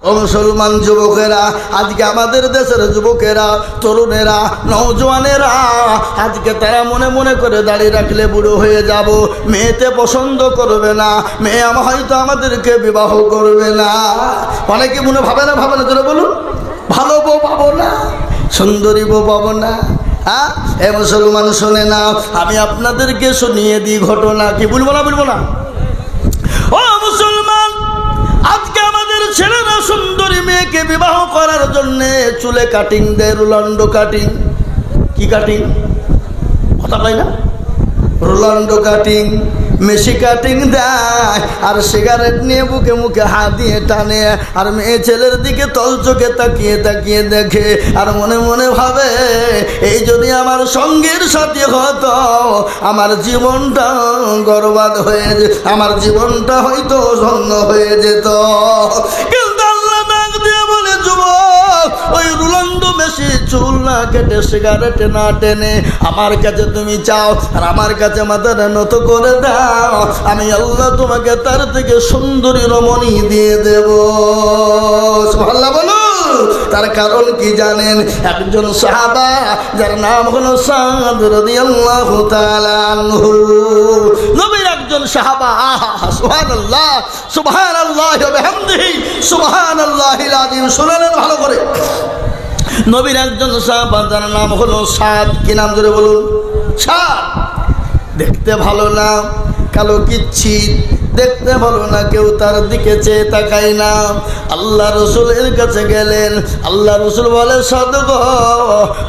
ও মুসলমান যুবকেরা, আজকে আমাদের দেশের যুবকেরা, তরুণেরা, নওজওয়ানেরা আজকে তারা মনে মনে করে দাড়ি রাখলে বুড়ো হয়ে যাব, মেয়েতে পছন্দ করবে না, মেয়ে হয়তো আমাদেরকে বিবাহ করবে না। অনেকে মনে ভাবে না তোরা বলুন, ভালো বউ পাবো না, সুন্দরী বউ পাবো না। হ্যাঁ, এ মুসলমান শোনে না, আমি আপনাদেরকে শুনিয়ে দিই ঘটনা। কি বলবো না? ও মুসলমান, আজকে আমাদের ছেলেরা সুন্দরী মেয়েকে বিবাহ করার জন্য চুলে কাটিং দেয়, রোলান্ডো কাটিং। কি কাটিং? কথা কয় না? রোলান্ডো কাটিং, মেশি কাটিং দেয়, আর সিগারেট নিয়ে বুকে মুখে হাত দিয়ে টানে, আর মেয়ে ছেলের দিকে তল চোখে তাকিয়ে দেখে, আর মনে মনে ভাবে এই যদি আমার সঙ্গীর সাথে হতো আমার জীবনটা বরবাদ হয়ে যেত, আমার জীবনটা হয়তো ভঙ্গ হয়ে যেত। কিন্তু আল্লাহ ডাক দিয়ে বলে, যুবক, ওই রোলান্ডো মেশি চুল না কেটে সিগারেট না টেনে আমার কাছে তুমি চাও, আর আমার কাছে মাথাটা নত করে দাও, আমি আল্লাহ তোমাকে তার থেকে সুন্দরী রমণী দিয়ে দেব। সুবহানাল্লাহ বলো। তার কারণ কি জানেন? একজন সাহাবা যার নাম হলো সাদ রাদিয়াল্লাহু তাআলা আনহু, নবীর একজন সাহাবা। সুবহানাল্লাহ, সুবহানাল্লাহ ওয়া বিহামদিহি, সুবহানাল্লাহিল আযীম। শুনলেন ভালো করে? নবীর একজন সাহাবা যার নাম হলো সাদ। কি নাম ধরে বলুন? সাদ। দেখতে ভালো না, কালো কিচ্ছিত, দেখতে ভালো না, কেউ তার দিকে চেয়ে তাকায় না। আল্লাহ রসুলের কাছে গেলেন, আল্লাহ রসুল বলে, সাদ গো,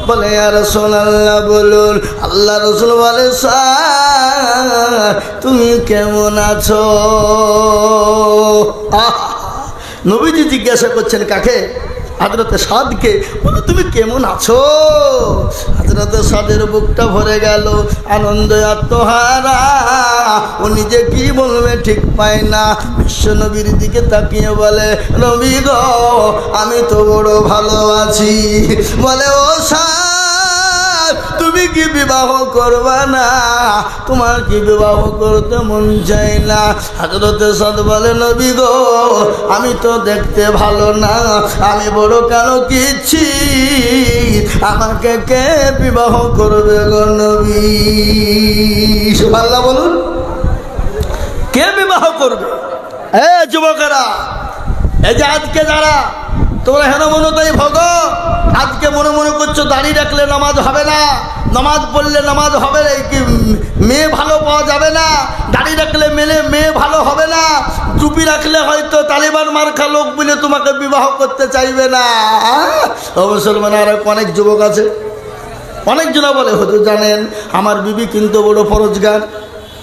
বলে ইয়া রাসূলুল্লাহ বলুন। আল্লাহ রসুল বলে, সাদ তুমি কেমন আছো? নবীজি জিজ্ঞাসা করছেন কাকে? হযরতে সাদকে। বলে তুমি কেমন আছো? হযরতে সাদের বুকটা ভরে গেল, আনন্দে আত্মহারা, ও নিজে কি বলবে ঠিক পায় না। বিশ্ব নবীর দিকে তাকিয়ে বলে, নবী গো, আমি তো বড় ভালো আছি। বলে, ও সাদ, তুমি কি বিবাহ করবা না? তোমার কি বিবাহ করতে মন চাই না? হযরতে সাদ বলে, নবী গো, আমি তো দেখতে ভালো না, আমি বড় কালো কিচ্ছি, আমাকে কে বিবাহ করবে গো নবী? সুবহানাল্লাহ বলুন। কে বিবাহ করবে? এ যুবকেরা, এই যে আজকে যারা তোমরা হেন মনে তাই ভগ, আজকে মনে মনে করছো দাড়ি রাখলে নামাজ হবে না, নামাজ পড়লে নামাজ হবে কি, মেয়ে ভালো পাওয়া যাবে না, দাড়ি রাখলে মেয়ে ভালো হবে না, টুপি রাখলে হয়তো তালিবান মার্কা লোক বলে তোমাকে বিবাহ করতে চাইবে না। ও মুসলমান, আর অনেক যুবক আছে, অনেকজনা বলে, হুজুর জানেন আমার বিবি কিন্তু বড় পরোজগার।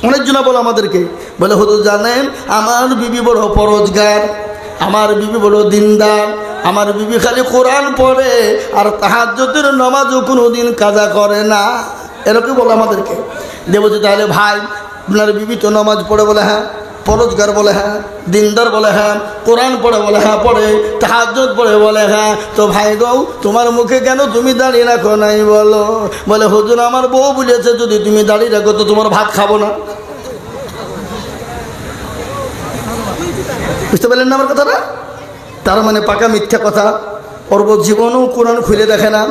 অনেকজনা বলে আমাদেরকে, বলে হুজুর জানেন আমার বিবি বড় পরোজগার, আমার বিবি বড় দিনদার, আমার বিবি খালি কোরআন পড়ে আর তাহাজ্জুদের নামাজও কোনোদিন কাজা করে না। এরকম বলে আমাদেরকে। দেবো যে তাহলে ভাই, আপনার বিবি তো নামাজ পড়ে? বলে হ্যাঁ। পরোজগার? বলে হ্যাঁ। দিনদার? বলে হ্যাঁ। কোরআন পড়ে? বলে হ্যাঁ পড়ে। তাহাজ্জুদ পড়ে? বলে হ্যাঁ। তো ভাই গো, তোমার মুখে কেন তুমি দাঁড়িয়ে রাখো নাই বলো? বলে হুজুর আমার বউ বলেছে যদি তুমি দাঁড়িয়ে রাখো তো তোমার ভাত খাবো না। বুঝতে পারলেন না আমার কথাটা? তার মানে পাকা মিথ্যা কথা। অর্ব জীবনও কোরআন খুলে দেখে না,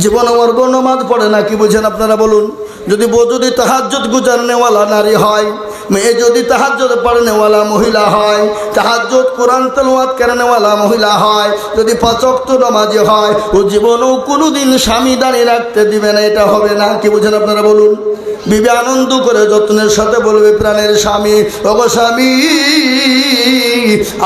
জীবনও অর্ব নামাজ পড়ে না। কি বুঝেন আপনারা বলুন? যদি বউ যদি তাহাজ্জুদ গুজারনেওয়ালা নারী হয়, মেয়ে যদি তাহাজ্জুদ পড়নেওয়ালা মহিলা হয়, তাহাজ্জুদ কোরআন তেলাওয়াত করনেওয়ালা মহিলা হয়, যদি ৫ ওয়াক্ত নামাজি হয়, ও জীবনও কোনোদিন স্বামী দাঁড়িয়ে রাখতে দিবে না। এটা হবে না। কি বুঝেন আপনারা বলুন? বিবি আনন্দ করে যত্নের সাথে বলবে, প্রাণের স্বামী, ওগো স্বামী,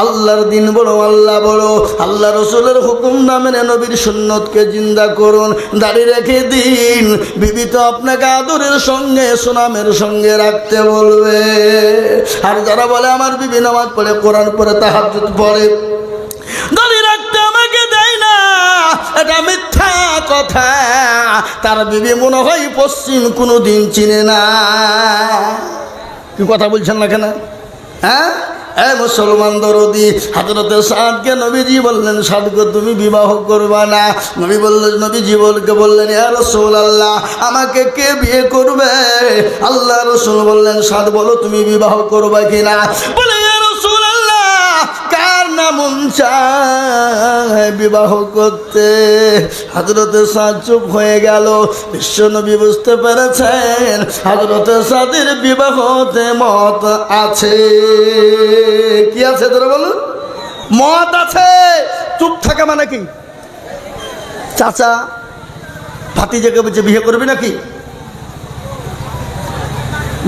আল্লাহর দিন বড়, আল্লাহ বড়, আল্লাহ রসুলের হুকুম না মেনে নবীর সুন্নতকে জিন্দা করুন, দাঁড়িয়ে রেখে দিন। বিবি তো আপনাকে আদরের সঙ্গে সুনামের সঙ্গে রাখতে বলবে। আর যারা বলে আমার বিবি নামাজ পড়ে, কোরআন পড়ে, তাহাজ্জুদ পড়ে, দাঁড়িয়ে রাখতে আমাকে দেয় না, এটা মিথ্যা কথা। তার বিবি মনে হয় পশ্চিম কোনো দিন চিনে না। কি কথা বলছেন না কেন? হ্যাঁ, এ মুসলমান দরদি, হযরতে সাদকে নবীজি বললেন, সাদকে তুমি বিবাহ করবা না? নবীজি বললেন, ইয়া রাসূলুল্লাহ আমাকে কে বিয়ে করবে? আল্লাহ রাসূল বললেন, সাদ বলো তুমি বিবাহ করবে কিনা? বলে, ইয়া রাসূলুল্লাহ কার না মন চায় বিবাহ করতে। হযরতে সাদ চুপ হয়ে গেল। বিশ্বনবী বুঝতে পেরেছেন হযরতে সাদের বিবাহতে মত আছে। কি আছে তোরা বলুন? মত আছে। চুপ থাকা মানে কি? চাচা ভাতিজাকে বলছে বিয়ে করবি নাকি?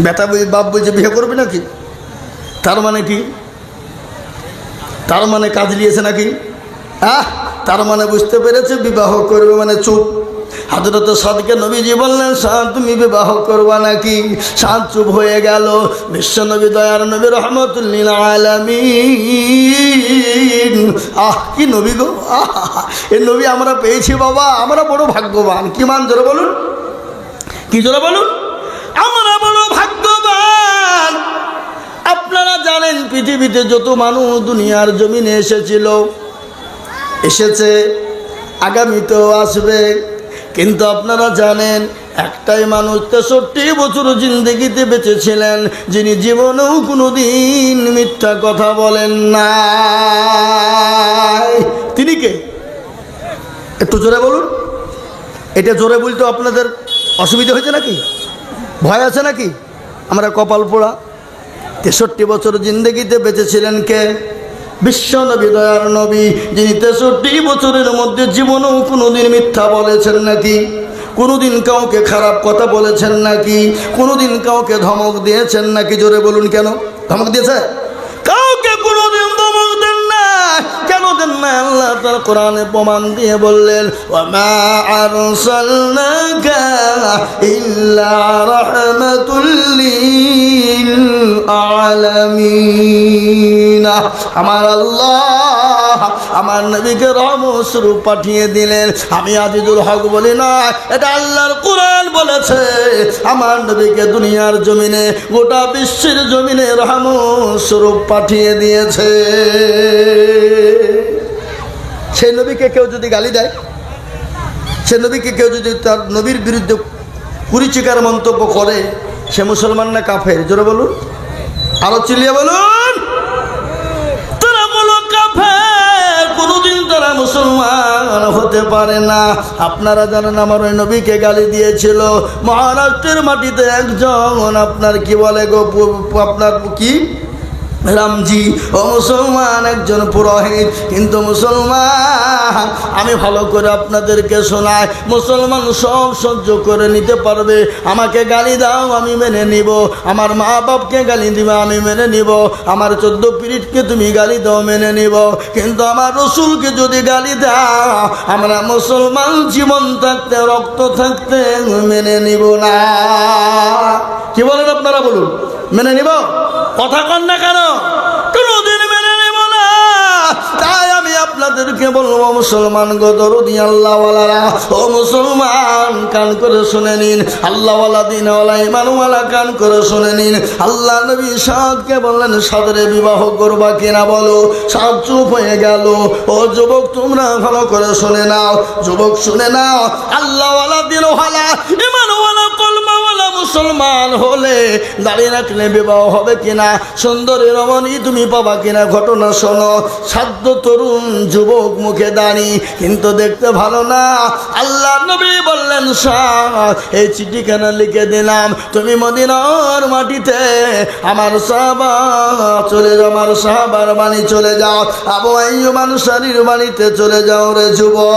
বেটা বাপ বলছে বিয়ে করবি নাকি? তার মানে কি? তার মানে কাজ নিয়েছে নাকি? তার মানে বুঝতে পেরেছে বিবাহ করবে মানে চুপ। হযরত সাদকে নবীজি বললেন, সাদ তুমি বিবাহ করবা নাকি? সাদ চুপ হয়ে গেল। বিশ্বনবী দয়ার নবী রহমতুল লিল আলামিন, কি নবী গো! এই নবী আমরা পেয়েছি বাবা, আমরা বড় ভাগ্যবান। কি মান জোরে বলুন, কি জোরে বলুন, আমরা বড় ভাগ্যবান। আপনারা জানেন পৃথিবীতে যত মানুষ দুনিয়ার জমিনে এসেছে, আগামীতেও আসবে, কিন্তু আপনারা জানেন একটাই মানুষ 63 বছর জিন্দেগিতে বেঁচেছিলেন, যিনি জীবনেও কোনোদিন মিথ্যা কথা বলেন না। তিনি কে? একটু জোরে বলুন। এটা জোরে বলতে আপনাদের অসুবিধা হয়েছে নাকি? ভয় আছে নাকি? আমরা কপাল পোড়া। 63 বছর জিন্দেগিতে বেঁচেছিলেন কে? বিশ্বনবী দয়ার নবী, যিনি 63 বছরের মধ্যে জীবনেও কোনোদিন মিথ্যা বলেছেন নাকি? কোনোদিন কাউকে খারাপ কথা বলেছেন নাকি? কোনোদিন কাউকে ধমক দিয়েছেন নাকি? জোরে বলুন। কেন ধমক দিয়েছে? কাউকে কোনোদিন ধমক দেন না। কেন দেন না? আল্লাহ তাআলা কোরআনে প্রমাণ দিয়ে বললেন, ওয়ামা আরসালনাকা ইল্লা রাহমাতুল লিল আলামিন। আমার আল্লাহ আমার নবীকে রহমত স্বরূপ পাঠিয়ে দিলেন। আমি আজিজুল হক বলি না, এটা আল্লাহর কোরআন বলেছে। আমার নবীকে দুনিয়ার জমিনে, গোটা বিশ্বের জমিনে রহমত স্বরূপ পাঠিয়ে দিয়েছে। সেই নবীকে কেউ যদি গালি দেয়, সে নবীকে কেউ যদি তার নবীর বিরুদ্ধে কুরুচিকার মন্তব্য করে, সে মুসলমান না কাফের? জোরে বলুন, আরো চিল্লিয়ে বলুন। তারা বলো কাফের, কোনোদিন তারা মুসলমান হতে পারে না। আপনারা জানেন আমার ওই নবীকে গালি দিয়েছিল মহারাষ্ট্রের মাটিতে একজন, আপনার কি বলে গো, আপনার কি রামজি, ও মুসলমান, একজন পুরোহিত। কিন্তু মুসলমান, আমি ভালো করে আপনাদেরকে শোনাই, মুসলমান সব সহ্য করে নিতে পারবে। আমাকে গালি দাও আমি মেনে নিব, আমার মা বাপকে গালি দিবে আমি মেনে নিব, আমার 14 পীরিতকে তুমি গালি দাও মেনে নিব, কিন্তু আমার রসুলকে যদি গালি দাও, আমরা মুসলমান জীবন থাকতে রক্ত থাকতে মেনে নিব না। কি বলেন আপনারা? বলুন, মেনে নিব? কথা কন না কেন? কোনদিন মেনে নেব না। তাই আমি আপনাদেরকে বলবো, মুসলমান গো দরদি আল্লাহওয়ালারা, ও মুসলমান কান করে শুনে নিন, আল্লাহওয়ালা দিনওয়ালা ইমানওয়ালা কান করে শুনে নিন। আল্লাহ নবী সাদকে বললেন, সাদরে বিবাহ করবা কিনা বলো। সাদ চুপ হয়ে গেল। ও যুবক তোমরা ভালো করে শুনে নাও, যুবক শুনে নাও, আল্লাহওয়ালা দিনওয়ালা ইমানওয়ালা কলমাওয়ালা মুসলমান হলে দাঁড়িয়ে রাখলে বিবাহ হবে কিনা, সুন্দরী রমণী তুমি পাবা কিনা, ঘটনা শোনো। সাধ্য তরুণ যুবক মুখে দাঁড়ি, কিন্তু দেখতে ভালো না। আল্লাহ নবী বললেন, সাদ এই চিঠিখানা লিখে দিলাম, তুমি মদিনার মাটিতে আমার সাহাবা চলে যাও, আমার সাহাবার বাড়ি চলে যাও, আবু আইয়ুব আনসারীর বাড়িতে চলে যাও রে যুবক।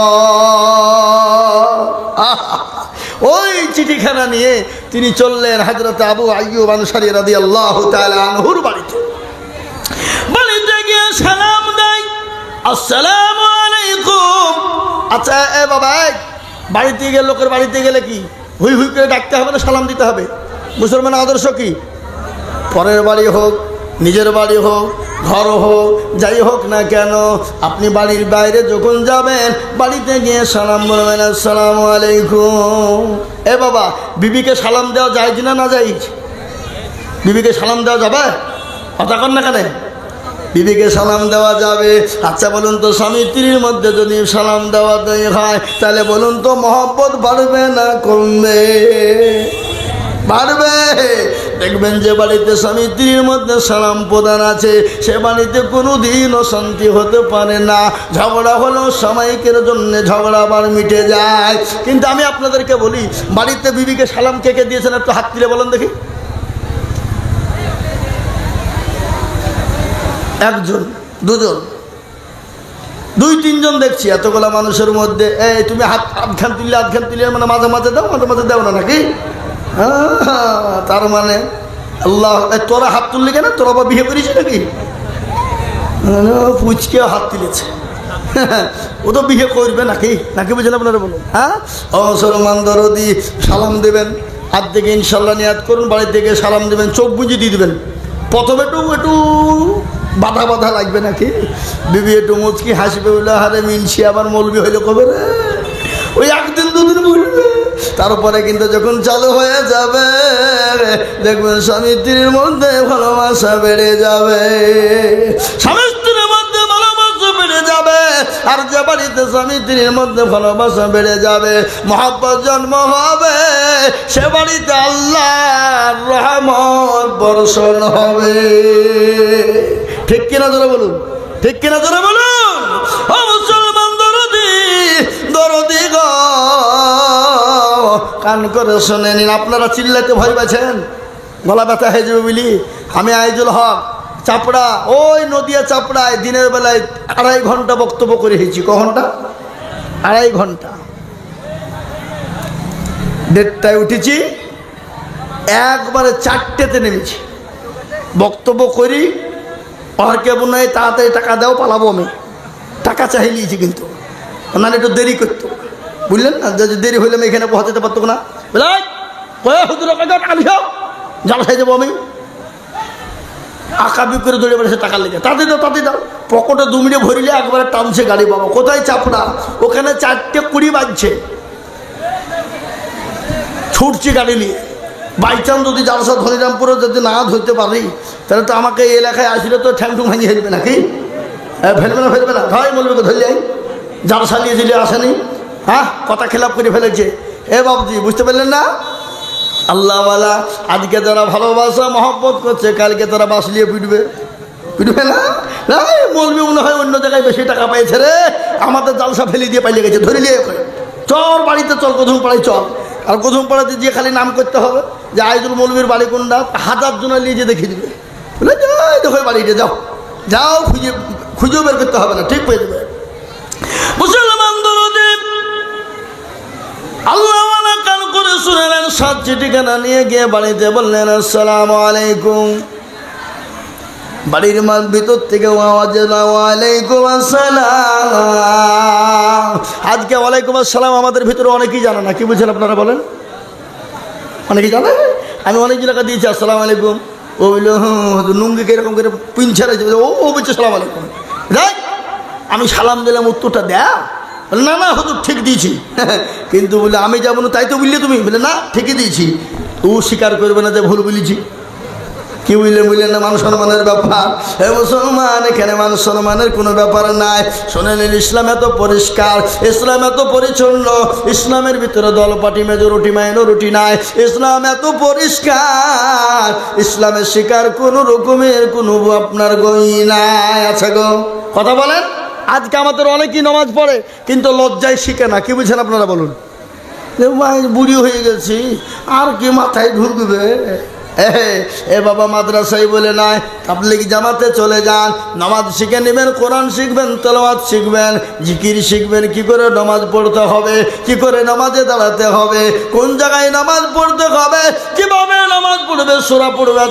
ওই চিঠিখানা নিয়ে তিনি চললেন হযরত আবু আইয়ুব আনসারী রাদিয়াল্লাহু তাআলা আনহুর বাড়িতে। বাড়িতে গিয়ে সালাম দেয়, আসসালামু আলাইকুম। আচ্ছা এ বাবা, বাড়িতে গেলে, লোকের বাড়িতে গেলে কি হুই হুই করে ডাকতে হবে না সালাম দিতে হবে? মুসলমান আদর্শ কি? পরের বাড়ি হোক, নিজের বাড়ি হোক, ঘর হোক, যাই হোক না কেন, আপনি বাড়ির বাইরে যখন যাবেন, বাড়িতে গিয়ে সালাম বলবেন, আসসালামু আলাইকুম। এ বাবা, বিবিকে সালাম দেওয়া যায় না না যায়? বিবিকে সালাম দেওয়া যাবে? কথা কন না কেন? বিবিকে সালাম দেওয়া যাবে। আচ্ছা বলুন তো, স্বামী স্ত্রীর মধ্যে যদি সালাম দেওয়া হয়, তাহলে বলুন তো মহব্বত বাড়বে না কমবে? বাড়বে। দেখবেন যে বাড়িতে স্বামী স্ত্রীর মধ্যে সালাম প্রদান আছে সে বাড়িতে কোনোদিন অশান্তি হতে পারে না। ঝগড়া হলেও সাময়িকের জন্য ঝগড়া আবার মিটে যায়। কিন্তু আমি আপনাদেরকে বলি, বাড়িতে বিবিকে সালাম কে কে দিয়েছেন একটু হাত তুলে বলেন দেখি। একজন, দুজন, দুই তিনজন দেখছি। এতগুলা মানুষের মধ্যে এই তুমি আধখান তুললে মানে মাঝে মাঝে দাও, মাঝে মাঝে দাও না নাকি? তার মানে আল্লাহ, তোরা হাত তুললি কেন? তোরা বা বিয়ে করিস নাকি? পুচকেও হাত তুলেছে। ও তো বিয়ে করবে নাকি? নাকি বুঝলেন আপনারা বলুন? হ্যাঁ, ও মুসলমান দরদি, সালাম দেবেন হাত থেকে ইনশাল্লাহ নিয়াত করুন, বাড়ির থেকে সালাম দেবেন, চোখ বুঝে দিয়ে দেবেন। প্রথমে একটু বাধা বাধা লাগবে নাকি? বিবি একটু মুচকি হাসবে, বলে হারে মিনছি আবার মৌলবি হইলে কবে রে, ওই একদিন দুদিন বলবে। তারপরে কিন্তু যখন চালু হয়ে যাবে দেখবেন স্বামী স্ত্রীর মধ্যে ভালোবাসা বেড়ে যাবে, স্বামী স্ত্রীর মধ্যে ভালোবাসা বেড়ে যাবে। আর যে বাড়িতে স্বামী স্ত্রীর মধ্যে ভালোবাসা বেড়ে যাবে, মহব্বত জন্ম হবে, সে বাড়িতে আল্লাহর রহমত বর্ষণ হবে। ঠিক কিনা জোরে বলুন, ঠিক কিনা জোরে বলুন। ও মুসলমান দরদি, দরদি গো, কান করে শুনে নিন। আপনারা চিল্লাতে ভয় পাচ্ছেন, গলা ব্যথা হয়ে যাবে বলি। আমি আইজুল হক, চাপড়া, ওই নদিয়া চাপড়ায় দিনের বেলায় 2.5 ঘন্টা বক্তব্য করে হয়েছি। ক ঘন্টা? 2.5 ঘন্টা। 1:30টায় উঠেছি, একবারে 4টেতে নেমেছি। বক্তব্য করি, আর কেমন নয় তাড়াতাড়ি টাকা দাও, পালাবো আমি। টাকা চাই নিয়েছি, কিন্তু ওনার একটু দেরি করতো, বুঝলেন না? যদি দেরি হইলে আমি এখানে পৌঁছাতে পারতো না। হুজুর টাকা লিখাও, জাল খাই যাবো আমি। আঁকাবি করে দৌড়ে বেড়েছে টাকা লেগে, তাতে দাও তাতে দাও। পকেটে 2 মিনিট ভরিলে একবারে টানছে গাড়ি। বাবা কোথায় চাপড়া, ওখানে 4:20 বাজছে, ছুটছি গাড়ি নিয়ে। বাইচান্স যদি জালসা হরিরামপুরে যদি না ধরতে পারি, তাহলে তো আমাকে এই এলাকায় আসলে তো ঠ্যাংটুং ভাঙিয়ে ফেলবে নাকি? ফেলবে না, ফেলবে না, ভাই বলবে তো ধরলে জালসা নিয়ে দিলে আসেনি। হ্যাঁ, কথা খেলাপ করে ফেলেছে। এ বাবজি, বুঝতে পারলেন না? আল্লাহওয়ালা আজকে তারা ভালোবাসা মহব্বত করছে, কালকে তারা বাসলিয়ে পিটবে, পিটবে না? বলবি মনে হয় অন্য জায়গায় বেশি টাকা পাইছে রে, আমাদের জালসা ফেলে দিয়ে পালিয়ে গেছে, ধরে নিয়ে চল বাড়িতে, চল গোধুম পাড়ায় চল। আর গোধুম পাড়াতে গিয়ে খালি নাম করতে হবে যে আইজুল মৌলবীর বাড়ি কোনটা, 1000 জন নিয়ে যে দেখিয়ে দিবে, বলে দেখো বাড়িতে যাও, যাও, খুঁজেও বের করতে হবে না, ঠিক পেয়ে দেবে। মুসলমান দরদি, আল্লাহওয়ালা কান করে শুনেলেন। 7 চিঠিখানা নিয়ে গিয়ে বাড়িতে বললেন আসসালামু আলাইকুম। বাড়ির মাল ভিতর থেকে আওয়াজ এলো ওয়ালাইকুম আসসালাম। আজকে ওয়ালাইকুম আসসালাম আমাদের ভিতরে অনেকেই জানে না, কি বুঝছেন আপনারা বলেন? অনেকেই জানে। আমি অনেক এলাকা দিয়েছি আসসালামু আলাইকুম, ও বললো নুঙ্গি কিরকম করে পিঞ্ছা রয়েছে, ও বলছে সালাম আলাইকুম। দেখ আমি সালাম দিলাম, উত্তরটা দেয়া, না না হুজুর ঠিক দিয়েছি। কিন্তু বলে আমি যেমন তাই তো বললে তুমি, বলে না ঠিকই দিয়েছি। ও স্বীকার করবে না যে ভুল বলেছি। কি বুঝলেন না? মান সম্মানের ব্যাপার। হে মুসলমান, এখানে মান সম্মানের কোনো ব্যাপার নাই। শোনেন, ইসলাম এত পরিষ্কার, ইসলাম এত পরিচ্ছন্ন, ইসলামের ভিতরে দলপাটি মেজরিটি মাইনরিটি নাই। ইসলাম এত পরিষ্কার, ইসলামের শিকার কোনো রকমের কোনো আপনার গই নাই। আছে গো, কথা বলেন। আজকে আমাদের অনেকেই নামাজ পড়ে কিন্তু লজ্জায় শিখে না, কি বুঝছেন আপনারা বলুন? বুড়ি হয়ে গেছি, আর কি মাথায় ঢুকবে? এ বাবা, মাদ্রাসায় বলে নয়, তাবলীগ জামাতে চলে যান, নামাজ শিখে নেবেন, কোরআন শিখবেন, তেলাওয়াত শিখবেন, জিকির শিখবেন, কি করে নামাজ পড়তে হবে, কি করে নামাজে দাঁড়াতে হবে, কোন জায়গায় নামাজ পড়তে হবে, কিভাবে নামাজ পড়বে, সূরা পড়বে,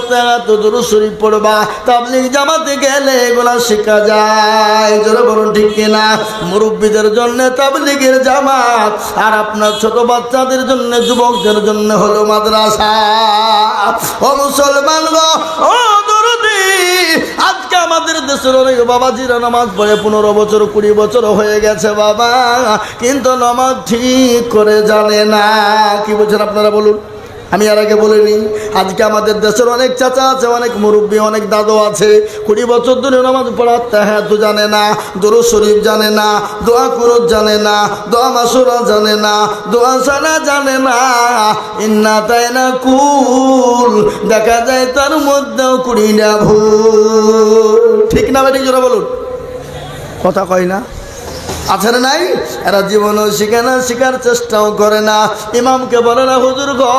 দুরূদ শরীফ পড়বা। তাবলীগ জামাতে গেলে এগুলা শেখা যায়। জোরে বলুন ঠিক কিনা? মুরব্বীদের জন্য তাবলীগের জামাত, আর আপনার ছোট বাচ্চাদের জন্য, যুবকদের জন্য হলো মাদ্রাসা। ও মুসলমান গো, ও দরদি, আজকে আমাদের দেশের অনেক বাবাজিরা নামাজ পড়ে 15 বছর 20 বছর হয়ে গেছে বাবা, কিন্তু নামাজ ঠিক করে জানে না। কি বলছেন আপনারা বলুন? আমি আর আগে বলিনি, আজকে আমাদের দেশের অনেক চাচা আছে, অনেক মুরব্বী, অনেক দাদু আছে, 20 বছর ধরে নামাজ পড়াতে হ্যাঁ তো জানে না, দরুদ শরীফ জানে না, দোয়া কুনুত জানে না, দোয়া মাসুরা জানে না, দোয়া সানা জানে না, ইন্না তাইনা কুল দেখা যায় তার মধ্যেও 20টা ভুল। ঠিক না বেঠিক জোরে বলুন, কথা কয় না? আছে না নাই? এরা জীবনও শিখে না, শিখার চেষ্টাও করে না। ইমামকে বলে না, হুজুর গো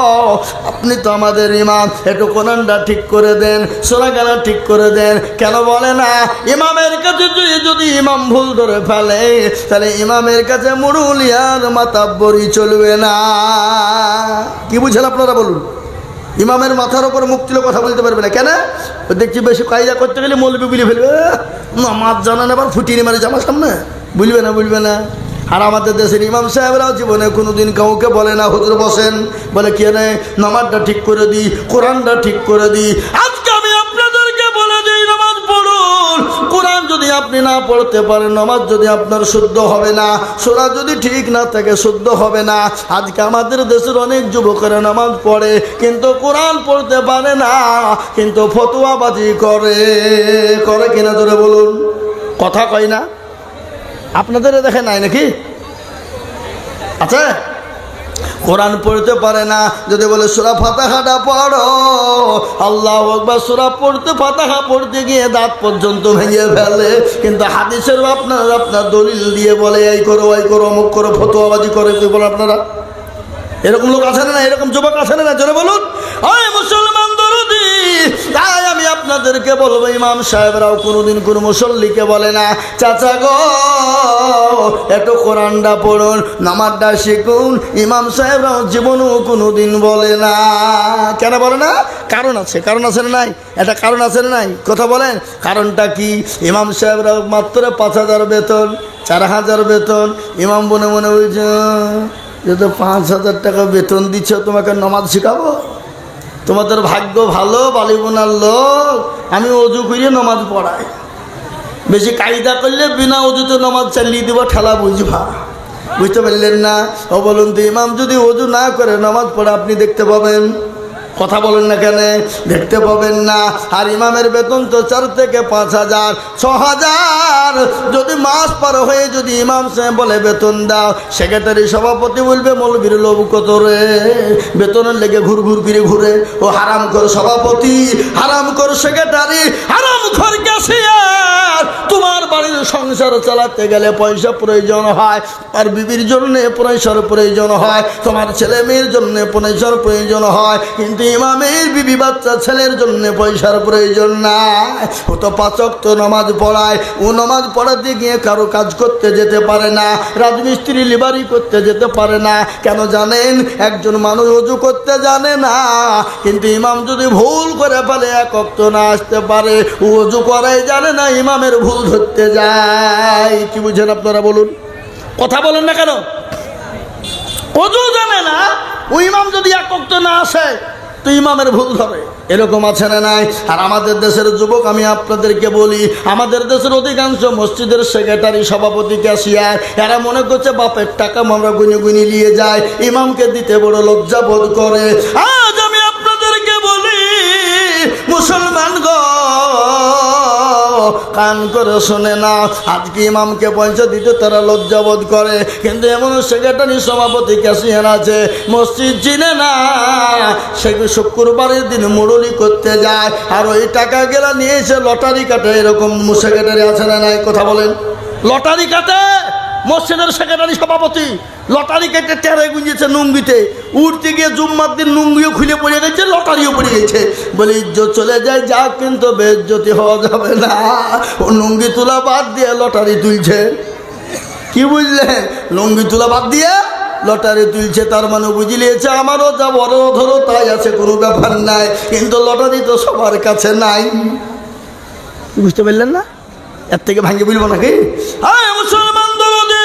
আপনি তো আমাদের ইমাম, একটু কোরআনটা ঠিক করে দেন, সূরা গানা ঠিক করে দেন। কেন বলে না? ইমামের কাছে যদি ইমাম ভুল ধরে ফেলে, তাহলে ইমামের কাছে মুরুলিয়ার মাতাব্বরি চলবে না। কি বুঝেন আপনারা বলুন? ইমামের মাথার উপর মুখ তুলে কথা বলতে পারবে না। কেন? দেখছি বেশি কায়দা করতে গেলে মৌলবি বলে ফেলবে, নামাজ জানেন আবার ফুটিয়ে মারে জামার সামনে, বুঝবে না। আর আমাদের দেশের ইমাম সাহেবরাও জীবনে কোনোদিন কাউকে বলে না হুজুর বসেন, বলে কে রে নামাজটা ঠিক করে দিই, কোরআনটা ঠিক করে দিই। আজকে আমি আপনাদেরকে বলে দিই নামাজ পড়ুন। কোরআন যদি আপনি না পড়তে পারেন, নামাজ যদি আপনার শুদ্ধ হবে না, সূরা যদি ঠিক না থাকে শুদ্ধ হবে না। আজকে আমাদের দেশের অনেক যুবকেরা নামাজ পড়ে কিন্তু কোরআন পড়তে পারে না, কিন্তু ফতোয়াবাজি করে কিনা ধরে বলুন, কথা কয় না? আপনাদের দেখে নাই নাকি? আচ্ছা, কোরআন পড়তে পারে না, যদি বলে সূরা ফাতিহাটা পড়ো, আল্লাহু আকবার, সূরা পড়তে ফাতিহা পড়তে গিয়ে দাঁত পর্যন্ত ভেঙে ফেলে। কিন্তু হাদিসের আপনার দলিল দিয়ে বলে এই করো ওই করো অমুক করো, ফতোয়াবাজি করে। কি বলেন আপনারা? এরকম লোক আছে না? এরকম যুবক আছে না? জোরে বলুন। ওই মুসলমান দরদি, তাই আমি আপনাদেরকে বলবো, ইমাম সাহেবরাও কোনোদিন কোনো মুসল্লিকে বলে না চাচা গো একটু কোরআনটা পড়ুন, নামাজটা শিখুন। ইমাম সাহেবরাও জীবনও কোনোদিন বলে না। কেন বলে না? কারণ আছে না নাই? এটা কারণ আছে না নাই? কথা বলেন, কারণটা কি? ইমাম সাহেবরাও মাত্র 5,000 বেতন, 4,000 বেতন। ইমাম মনে মনে বলছে যে তো 5,000 টাকা বেতন দিচ্ছ, তোমাকে নামাজ শেখাবো? তোমাদের ভাগ্য ভালো, বালিবোনার লোক, আমি অজু করে নামাজ পড়াই। বেশি কায়দা করলে বিনা অজুতে নামাজ চালিয়ে দেবো, ঠেলা বুঝবা। বুঝতে পারলেন না? ও বলুন তো, ইমাম যদি অজু না করে নামাজ পড়ে আপনি দেখতে পাবেন? কথা বলেন না কেন? দেখতে পাবেন না। আর ইমামের বেতন তো 4 থেকে 5,000, 6,000। যদি মাস পার হয়ে যদি ইমাম সাহেব বলে বেতন দাও, সেক্রেটারি সভাপতি বলবে মৌলবীর লোভ কত রে, বেতনের লেগে ঘুর ফিরে ঘুরে। ও হারাম কর সভাপতি, হারাম কর সেক্রেটারি, হারাম কর ক্যাশিয়ার। তোমার বাড়ির সংসার চালাতে গেলে পয়সা প্রয়োজন হয়, আর বিবির জন্য পয়সার প্রয়োজন হয়, তোমার ছেলে মেয়ের জন্য পয়সার প্রয়োজন হয়, কিন্তু ইমামের বিবি বাচ্চা ছেলের জন্য পয়সার প্রয়োজন নাই। ও তো 5 ওয়াক্ত নামাজ পড়ায়, ও নামাজ পড়াতে গিয়ে কারো কাজ করতে যেতে পারে না, রাজমিস্ত্রি লিবারি করতে যেতে পারে না। কেন জানেন? একজন মানুষ ওযু করতে জানে না, কিন্তু ইমাম যদি ভুল করে ফেলে 1 ওয়াক্ত না আসতে পারে, ও ওযু করাই জানে না, ইমামের ভুল ধরতে যায়। কি বুঝেন আপনারা বলুন? কথা বলেন না কেন? ওযু জানে না, ও ইমাম যদি 1 ওয়াক্ত না আসে তো ইমামের ভুল ধরে। এরকম আছে না নাই? আর আমাদের দেশের যুবক, আমি আপনাদেরকে বলি, আমাদের দেশের অধিকাংশ মসজিদের সেক্রেটারি, সভাপতি, ক্যাশিয়ার, এরা মনে করছে বাপের টাকা আমরা গুনি নিয়ে যায়, ইমামকে দিতে বড় লজ্জা বোধ করে। আজ আমি আপনাদেরকে বলি, মুসলমান গো কান করে শোনে না, আজকে ইমামকে পয়সা দিতে তারা লজ্জাবোধ করে, কিন্তু এমন সেক্রেটারি, সভাপতি, ক্যাশিয়ার আছে মসজিদ চিনে না, সে শুক্রবারের দিন মুরুলি করতে যায়, আর ওই টাকা গেলা নিয়ে এসে লটারি কাটে। এরকম সেক্রেটারি আছে না নাই? কথা বলেন। লটারি কাটে মসজিদের সেক্রেটারি, সভাপতি, লটারি কেটে টেরে গুঁজেছে নুঙ্গিতে, উঠতে গিয়ে জুম্মার দিন নুঙ্গিও খুলে পড়ে গেছে, লটারিও পড়ে গেছে। বলে ইজ্জত চলে যায়, যা কিন্তু বেইজ্জতি হওয়া যাবে না। ও নুঙ্গি তোলা বাদ দিয়ে লটারি তুলছে। কি বুঝলেন? লুঙ্গি তোলা বাদ দিয়ে লটারি তুলছে, তার মানে বুঝলিয়েছে আমারও যা বড় ধরো তাই আছে, কোনো ব্যাপার নাই, কিন্তু লটারি তো সবার কাছে নাই। বুঝতে পারলেন না? এর থেকে ভাঙে বলবো নাকি? হ্যাঁ মুসলমান দরদি,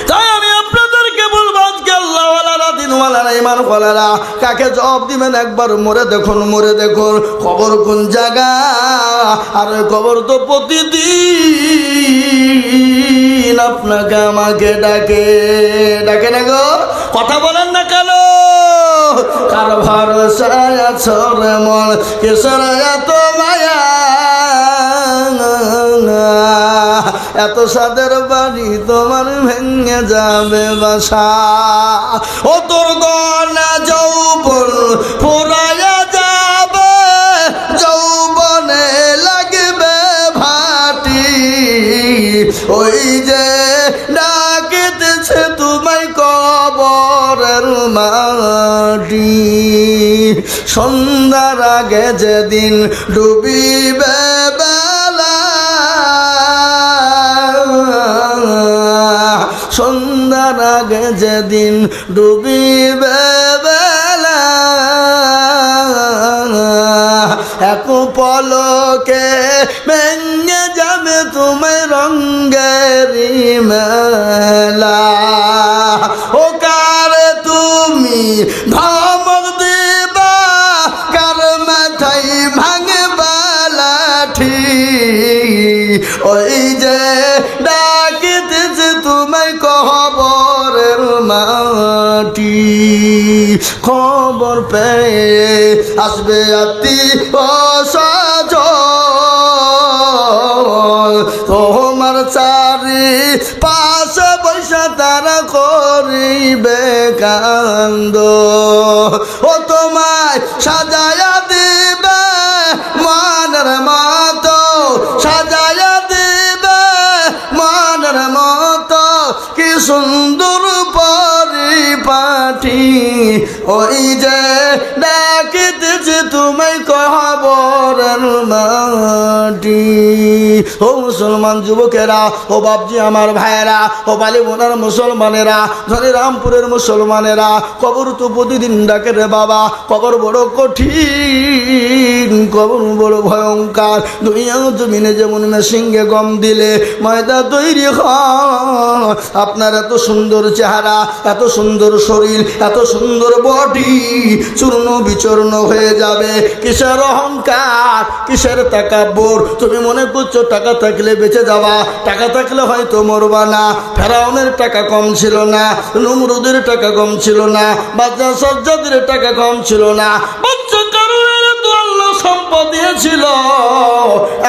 তাই আমি আপনাদেরকে বলবো, আজকে আল্লাহওয়ালারা, দিনওয়ালারা, ইমানওয়ালারা কাকে জবাব দিবেন একবার মরে দেখুন, মরে দেখুন কবর কোন জায়গা। আর ওই কবর তো প্রতিদিন আপনাকে আমাকে ডাকে না গো? কথা বলেন না কেন? কার ভরসায় আছো রে মন কিসের এত মায়া এত সাদের বাড়ি তোমার ভেঙে যাবে বাসা ও তোর গনা যৌবন ফুরায়া যাবে যৌবনে লাগবে ভাটি ওই যে ডাকিতেছে তোমায় কবরের মাটি সন্ধ্যার আগে যেদিন ডুবিবে বেলা সন্ধ্যার আগে যেদিন ডুবিবে বেলা এক পলকে ভেঙে যাবে তুমি রঙ্গেরি মেলা ও কারে তুমি ধমক দিবা কার মাথায় ভাঙবা লাঠি ওই যে ডাকিতেছে তোমায় কবরের মাটি খবর পেয়ে আসবে আত্মি ও সজল তোমার চারি পাশে বৈশা তারা করিবে কান্দ ও তোমায় সাজায়া দিবে মানের মতো সাজায়া দিবে মানের মতো কি সুন্দর পরিপাটি ওই যে ডাকিতেছে তোমায় কবরের মাটি ও মুসলমান যুবকেরা ও বাপজি আমার ভাইয়েরা ও বালি বোনার মুসলমানেরা ধরে রামপুরের মুসলমানেরা কবর তো প্রতিদিন ডাকে রে বাবা কবর বড় কঠিন কবর বড় ভয়ঙ্কর দুনিয়া জমিনে যেমন মেশিনকে গম দিলে ময়দা তৈরি হয় আপনার এত সুন্দর চেহারা এত সুন্দর শরীর এত সুন্দর বডি চূর্ণ বিচূর্ণ হয়ে যাবে কিসের অহংকার কিসের তাকাব্বুর তুমি মনে করছো টাকা থাকলে বেঁচে যাবা টাকা থাকলে হয়তো মরবা না ফেরাউনের টাকা কম ছিল না নমরুদের টাকা কম ছিল না বাদশা সজ্জাদের টাকা কম ছিল না বাচ্চা কারণের তো আল্লাহ সম্পদ দিয়েছিল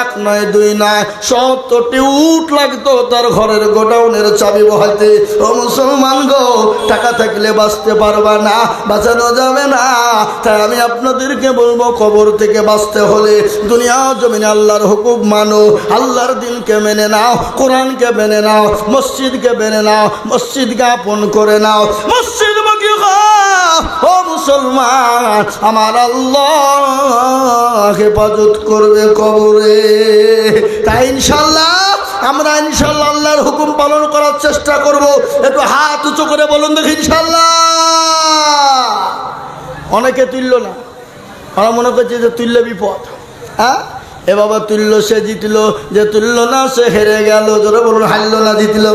এক নয় দুই নয় 70টি উট লাগতো তার ঘরের গোডাউনের চাবি বহাতে ও মুসলমান গো টাকা থাকলে বাঁচতে পারবা না বাঁচানো যাবে না তাই আমি আপনাদেরকে বলবো কবর থেকে বাঁচতে হলে দুনিয়া জমিনে আল্লাহর হুকুম মানো আল্লাহর দিনকে মেনে নাও কোরআনকে মেনে নাও মসজিদকে মেনে নাও মসজিদকে আপন করে নাও মসজিদ মুখী হও ও মুসলমান আমার আল্লাহ হেফাজত করবে কবরে তাই ইনশাআল্লাহ আমরা ইনশাআল্লাহ আল্লাহর হুকুম পালন করার চেষ্টা করব একটু হাত উঁচু করে বলুন দেখি ইনশাআল্লাহ অনেকে তুলল না আমরা মনে করছি যে তুললে বিপদ হ্যাঁ এ বাবা তুলল সে জিতল যে তুলল না সে হেরে গেল জোরে বলুন হারল না জিতল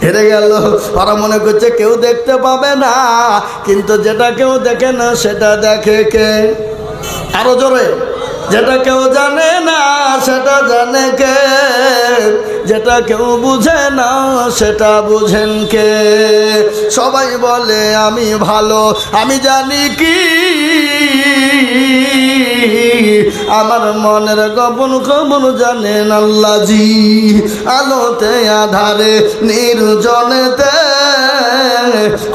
হেরে গেল ওরা মনে করছে কেউ দেখতে পাবে না কিন্তু যেটা কেউ দেখে না সেটা দেখে কে আরো জোরে যেটা কেউ জানে না সেটা জানে কে যেটা কেউ বুঝে না সেটা বুঝেন কে সবাই বলে আমি ভালো আমি জানি কি আমার মনের গোপন খবর জানেন আল্লাহজি আলোতে আধারে নির্জনেতে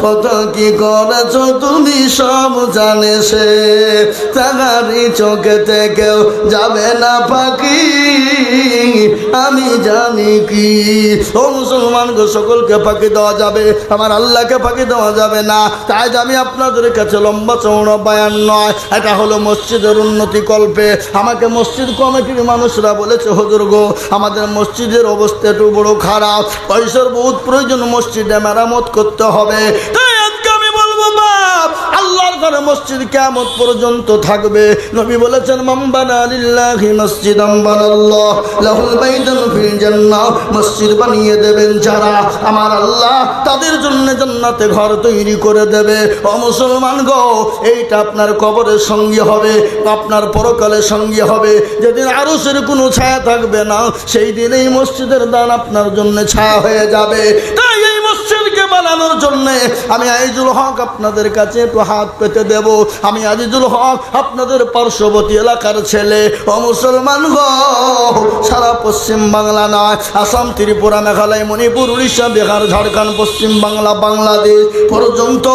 কত কি করেছো তুমি সব জানে সে তাগারি চোখে থেকেও যাবে না পাখি আমি জানি কি ও মুসলমান গো সকলকে ফাঁকি দেওয়া যাবে আমার আল্লাহকে ফাঁকি দেওয়া যাবে না তাই আমি আপনাদের কাছে লম্বা চৌড়া বয়ান নয় এটা হলো মসজিদের উন্নতি কল্পে আমাকে মসজিদ কমিটির মানুষরা বলেছে হুজুর গো আমাদের মসজিদের অবস্থা একটু বড় খারাপ পয়সার বহুত প্রয়োজন মসজিদে মেরামত করতে হবে তাই আজকে আমি বলবো বাপ আল্লাহর ঘরে মসজিদ কিয়ামত পর্যন্ত থাকবে নবী বলেছেন মান বানা লিল্লাহি মসজিদান বানাল্লাহু লাহুল বাইতান ফিল জান্নাহ মসজিদ বানিয়ে দেবেন যারা আমার আল্লাহ তাদের জন্য জান্নাতে ঘর তৈরি করে দেবে ও মুসলমান গো এইটা আপনার কবরের সঙ্গে হবে আপনার পরকালের সঙ্গে হবে যেদিন আরশের কোনো ছায়া থাকবে না সেই দিন এই মসজিদের দান আপনার জন্য ছায়া হয়ে যাবে তাই এই মসজিদকে বানানোর জন্যে আমি আজিজুল হক আপনাদের কাছে একটু হাত পেতে দেব। আমি আজিজুল হক আপনাদের পার্শ্ববর্তী এলাকার ছেলে। ও মুসলমান গো, সারা পশ্চিম বাংলা নয়, আসাম, ত্রিপুরা, মেঘালয়, মণিপুর, উড়িষ্যা, বিহার, ঝাড়খণ্ড, পশ্চিম বাংলা, বাংলাদেশ পর্যন্ত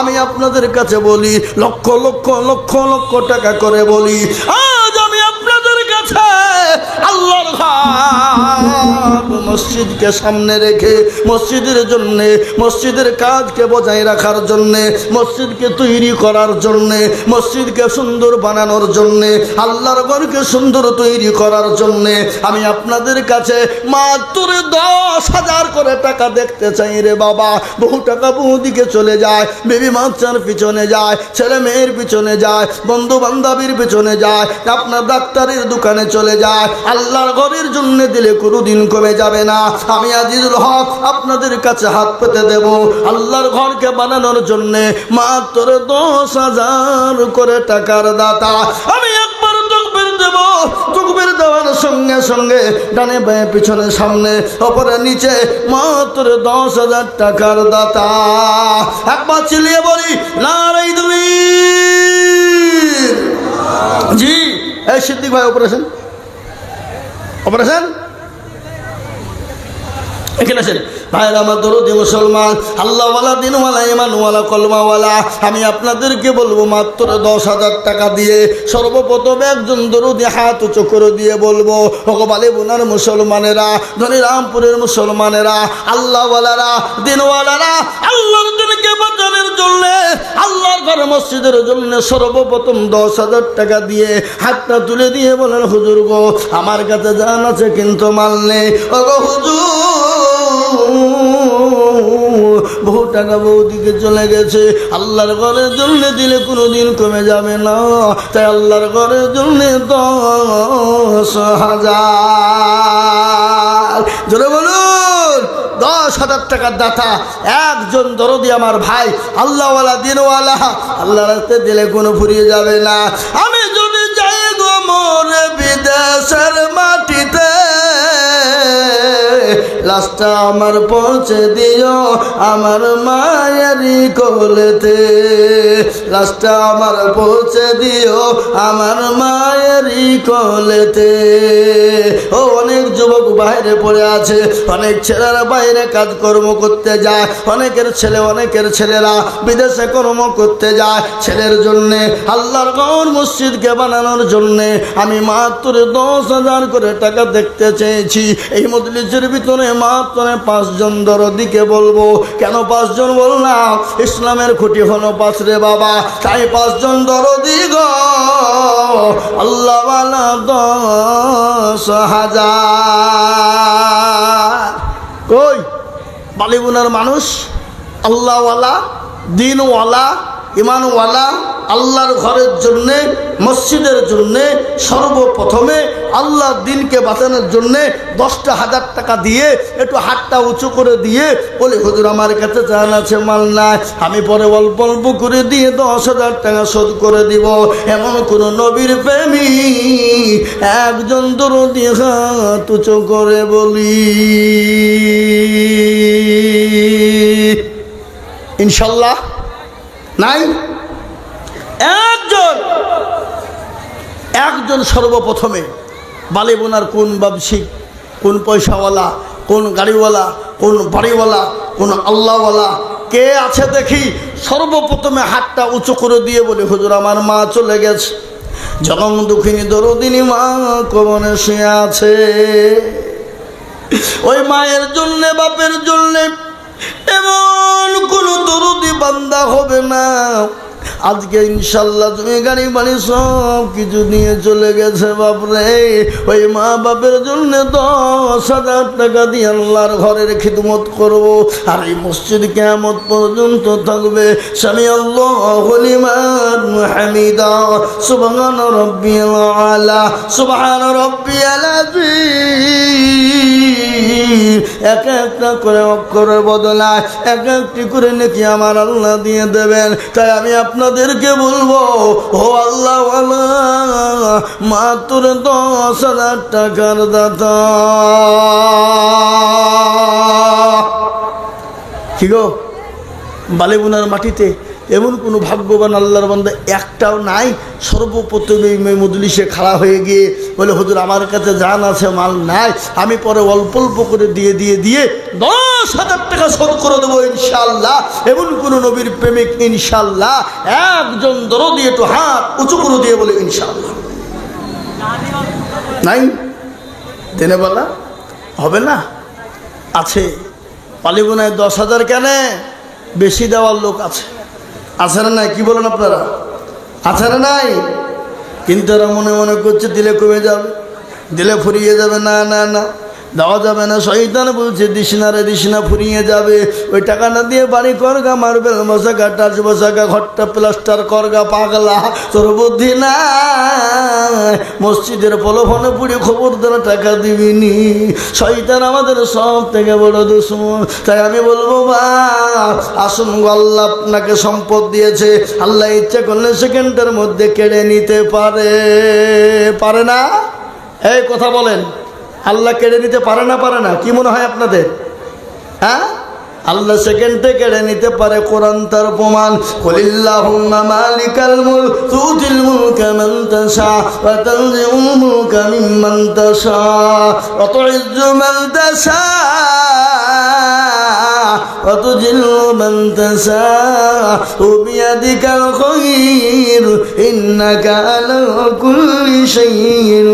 আমি আপনাদের কাছে বলি, লক্ষ লক্ষ লক্ষ লক্ষ টাকা করে বলি, আজ আমি আপনাদের কাছে আল্লাহর মসজিদকে সামনে রেখে মসজিদের জন্যে, মসজিদের কাজকে বজায় রাখার জন্যে, মসজিদকে তৈরি করার জন্যে, মসজিদকে সুন্দর বানানোর জন্যে, আল্লাহর ঘরকে সুন্দর তৈরি করার জন্যে আমি আপনাদের কাছে মাত্র 10,000 করে টাকা দেখতে চাই রে বাবা। বহু টাকা বহু দিকে চলে যায়, বেবি বাচ্চার পিছনে যায়, ছেলে মেয়ের পিছনে যায়, বন্ধু বান্ধবীর পিছনে যায়, আপনার ডাক্তারের দোকানে চলে যায়। আল্লাহর ঘরের জন্য দিলে কোনোদিন কমে যাবে না। আমি আজিজুল হক আপনাদের কাছে হাত পেতে দেব আল্লাহর ঘরকে বানানোর জন্য মাত্র 10,000 করে টাকার দাতা। আমি একবার তকবীর দেব, তকবীর দেওয়ার সঙ্গে সঙ্গে ডানে বাঁয়ে পিছনে সামনে ওপরে নিচে মাত্র 10,000 টাকার দাতা। একবার চিল্লিয়ে বলি নারায়ে তাকবীর। জি, এই সিদ্দিক ভাই অপারেশন অপারেশন এখানে আসেন ভাইরা আমার দরদি মুসলমান, আল্লাহওয়ালা, দিনওয়ালা, ইমানওয়ালা, কলমাওয়ালা, আমি আপনাদেরকে বলবো মাত্র 10,000 টাকা দিয়ে সর্বপ্রথম একজন দরদি হাত উঁচু করে দিয়ে বলবো, ওগো বোনার মুসলমানেরা, ধনীরামপুরের মুসলমানেরা, আল্লাহওয়ালারা, দিনওয়ালারা, আল্লাহর দিনকে বাঁচানোর জন্য, আল্লাহর ঘর মসজিদের জন্য সর্বপ্রথম 10,000 টাকা দিয়ে হাতটা তুলে দিয়ে বলেন, হুজুর গো, আমার কাছে জান আছে কিন্তু মাল নেই। ওগো হুজুর, বহু টাকা বহু দিকে চলে গেছে, আল্লাহর ঘরের জন্য দিলে কোনোদিন কমে যাবে না, তাই আল্লাহর ঘরের জন্য 10,000 জোরে বলুন। 10,000 টাকার দাতা একজন দরদি আমার ভাই, আল্লাহওয়ালা, দিনওয়ালা, আল্লাহর রাস্তায় দিলে কোনো ফুরিয়ে যাবে না। আমি যদি যাই গো মোরে বিদেশের মাটিতে, লাশটা আমার পৌঁছে দিও আমার মায়েরই কোলেতে, লাশটা আমার পৌঁছে দিও আমার মায়েরই কোলেতে। ও অনেক যুবক বাইরে পড়ে আছে, অনেক ছেলেরা বাইরে কাজকর্ম করতে যায়, অনেকের ছেলে, অনেকের ছেলেরা বিদেশে কর্ম করতে যায়। ছেলের জন্যে, আল্লাহর ঘর মসজিদকে বানানোর জন্যে আমি মাত্র 10,000 করে টাকা দেখতে চেয়েছি। এই মজলিসের ভিতরে মাত্র 5 জন দরদিকে বলবো। কেন 5 জন বললাম? ইসলামের খুঁটি হলো 5 রে বাবা, তাই 5 জন দরদি গো, আল্লাহওয়ালা 10,000। কই বালিগুনার মানুষ, আল্লাহওয়ালা, দিনওয়ালা, ইমানওয়ালা, আল্লাহর ঘরের জন্যে, মসজিদের জন্যে সর্বপ্রথমে আল্লাহর দিনকে বাঁচানোর জন্যে 10,000 টাকা দিয়ে একটু হাতটা উঁচু করে দিয়ে বলে, হুজুর আমার কাছে জান আছে, মাল নাই, আমি পরে অল্প অল্প করে দিয়ে 10,000 টাকা শোধ করে দিব। এমন কোন নবীর প্রেমী একজন দরদি হাত উঁচু করে বলি ইনশাল্লাহ নাই? একজন সর্বপ্রথমে বালিবোনার কোন ব্যবসায়িক, কোন পয়সাওয়ালা, কোন গাড়িওয়ালা, কোন বাড়িওয়ালা, কোন আল্লাহওয়ালা কে আছে দেখি সর্বপ্রথমে হাতটা উঁচু করে দিয়ে বলে, হুজুর আমার মা চলে গেছে, জনম দুঃখিনী দরদিনী মা কবরে শুয়ে আছে। ওই মায়ের জন্যে, বাপের জন্যে এমন কোন দরদি বান্দা হবে না আজকে ইনশাল্লাহ তুমি গাড়ি বাড়ি সব কিছু নিয়ে চলে গেছে বাপরে। ওই মা বাপের জন্য 10,000 টাকা দিয়ে আল্লাহর ঘরের খিদমত করব, আর এই মসজিদ কিয়ামত পর্যন্ত থাকবে। সামি আল্লাহু লিমান হামিদা, সুবহান রাব্বিয়াল আলা, সুবহান রাব্বিয়াল আযীম। এক একটা করে অক্ষরের বদলায় এক একটি করে নাকি আমার আল্লাহ দিয়ে দেবেন। তাই আমি আপনাদেরকে বলবো, ও আল্লাহ মাত্র 10,000 টাকার দাতা। কি গো বালিবোনার মাটিতে এমন কোনো ভাগ্যবান আল্লাহর বান্দা একটাও নাই সর্বপ্রথম এই মজলিসে খাড়া হয়ে গিয়ে বলে হুজুর আমার কাছে জান আছে মাল নাই, আমি পরে অল্প অল্প করে দিয়ে 10,000 টাকা শোধ করে দেবো ইনশাআল্লাহ। এমন কোনো নবীর প্রেমিক ইনশাআল্লাহ একজন দরদি একটু হাত উঁচু করে দিয়ে বলে ইনশাআল্লাহ নাই? দিনে বলা হবে না? আছে বালিবোনায় 10,000 কেন, বেশি দেওয়ার লোক আছে, আছে না নাই? কি বলেন আপনারা, আছে না নাই? কিন্তু এরা মনে মনে করছে দিলে কমে যাবে, দিলে ফুরিয়ে যাবে। না না না, দেওয়া যাবে না। শয়তান বলছে দিস না রে, দিস না, ফুরিয়ে যাবে। ওই টাকাটা দিয়ে বাড়ি করগা, মার্বেল বসাগা, টাচ বসাগা, ঘরটা প্লাস্টার করগা, পাগলা, তোর বুদ্ধি না। মসজিদের প্রলোভনে পুড়ে খবর দেওয়া টাকা দিবিনি। শয়তান আমাদের সব থেকে বড় দুশমন। তাই আমি বলবো বা আসুন গো, আল্লাহ আপনাকে সম্পদ দিয়েছে, আল্লাহ ইচ্ছা করলে সেকেন্ডের মধ্যে কেড়ে নিতে পারে, পারে না? এই কথা বলেন, আল্লাহ কেড়ে নিতে পারে না? পারে না? কি মনে হয় আপনাদের? হ্যাঁ, আল্লাহ সেকেন্ডে কেড়ে নিতে পারে। কোরআন তার প্রমাণ। কুলিল্লাহুম্মা মালিকাল মুলক তুতিল মুলকা মান তাশা ওয়া তানজিউল মুলকা মিম্মান তাশা ওয়া তুইজ্জু মান তাশা ওয়া তুজিল্লু মান তাশা বিয়াদিকাল খায়র ইন্নাকা আলা কুল্লি শাইইন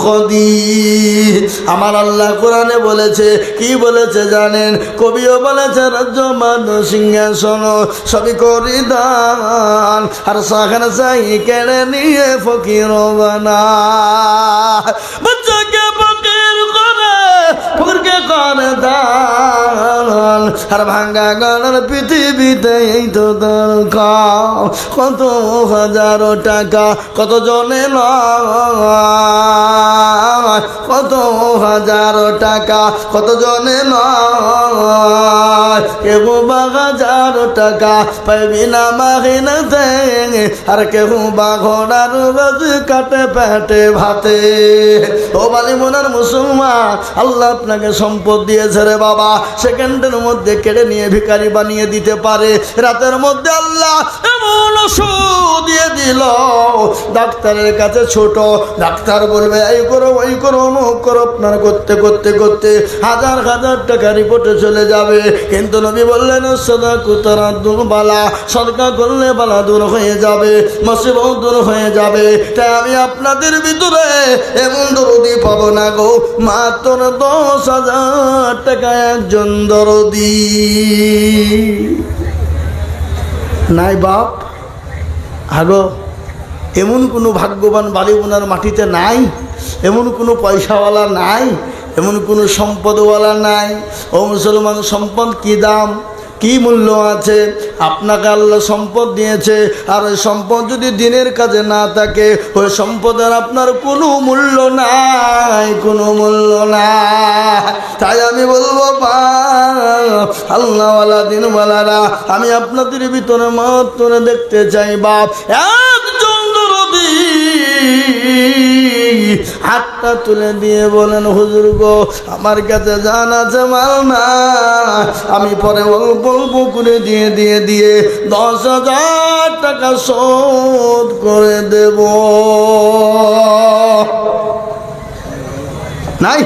কাদির। আমার আল্লাহ কোরআনে বলেছে, কি বলেছে জানেন? কবিও বলেছে রাজ্যমান সিংহাসন সবই করি দান, আর সাখান চাই কেড়ে নিয়ে ফকির বানা। বাচ্চাকে ফকির করে, ফকিরকে করে দান, আর ভাঙ্গা গানের পৃথিবীতে এই তো দরকার। কত হাজার টাকা কত জনে নয়, কত হাজার টাকা কত জনে নয়, কেউ বা 1,000 টাকা পাইবি না মাহিনাতে, আর কেউ বা ঘোড়ার রোজ কাটে পেটে ভাতে। ও বালিবোনার মুসলমান, আল্লাহ আপনাকে সম্পদ দিয়েছে রে বাবা, সেকেন্ডের মধ্যে কেড়ে নিয়ে ভিখারি বানিয়ে দিতে পারে। রাতের মধ্যে আল্লাহ এমন ওষুধ দিয়ে দিল, ডাক্তারের কাছে ছোট, ডাক্তার বলবে এই করো ওই করো অমুক করো, আপনার করতে করতে করতে 1,000 টাকা রিপোর্টে চলে যাবে। কিন্তু নবী বললেন সাদাকু তারাদ্দুল বালা, সদকা করলে বালা দূর হয়ে যাবে, মুসিবত দূর হয়ে যাবে। তাই আমি আপনাদের ভিতরে এমন দরদি পাবো না গো, মাত্র 10,000 টাকা একজন দরদি নাই বাপ। আগো এমন কোনো ভাগ্যবান বালিবোনার মাটিতে নাই, এমন কোনো পয়সাওয়ালা নাই, এমন কোনো সম্পদওয়ালা নাই। ও মুসলমান, সম্পদ কি দাম, কি মূল্য আছে? আপনাকে আল্লাহ সম্পদ দিয়েছে, আর ওই সম্পদ যদি দিনের কাজে না থাকে, ওই সম্পদের আপনার কোনো মূল্য নাই, কোনো মূল্য নাই। তাই আমি বলবো আল্লাহওয়ালা দিনওয়ালারা, আমি আপনাদের ভিতরে মাত্র দেখতে চাই বাপ একজন দরদি হাতটা তুলে দিয়ে বলেন হুজুর গো, আমার কাছে জান আছে মাল না, আমি পরে অল্প অল্প করে দিয়ে 10,000 টাকা শোধ করে দেব। নাই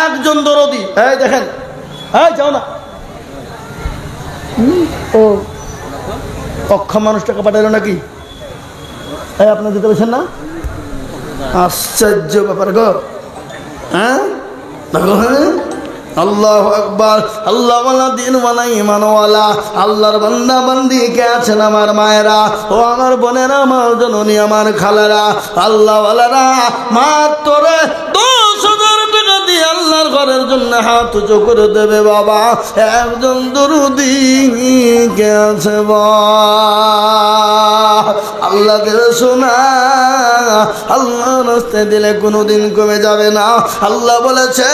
একজন দরদি? এই দেখেন, এই যাও না, ও অক্ষম মানুষ টাকা পাঠালো নাকি? এই আপনার দিতে পারছেন না? আশ্চর্য ব্যাপার গো। হ্যাঁ আল্লাহু আকবার। আল্লাহওয়ালা দিনওয়ালা ইমানওয়ালা আল্লাহর বান্দা বান্দি কে আছেন আমার মায়েরা, ও আমার বোনেরা, আমার জননী, আমার খালারা, আল্লাহওয়ালারা মাত্র 10,000 টাকা দিয়ে আল্লাহর ঘরের জন্য হাত উঁচু করে দেবে বাবা। একজন দরদি কে আছে আল্লাহ দেবে শোনা, আল্লাহ রাস্তায় দিলে কোনোদিন কমে যাবে না। আল্লাহ বলেছে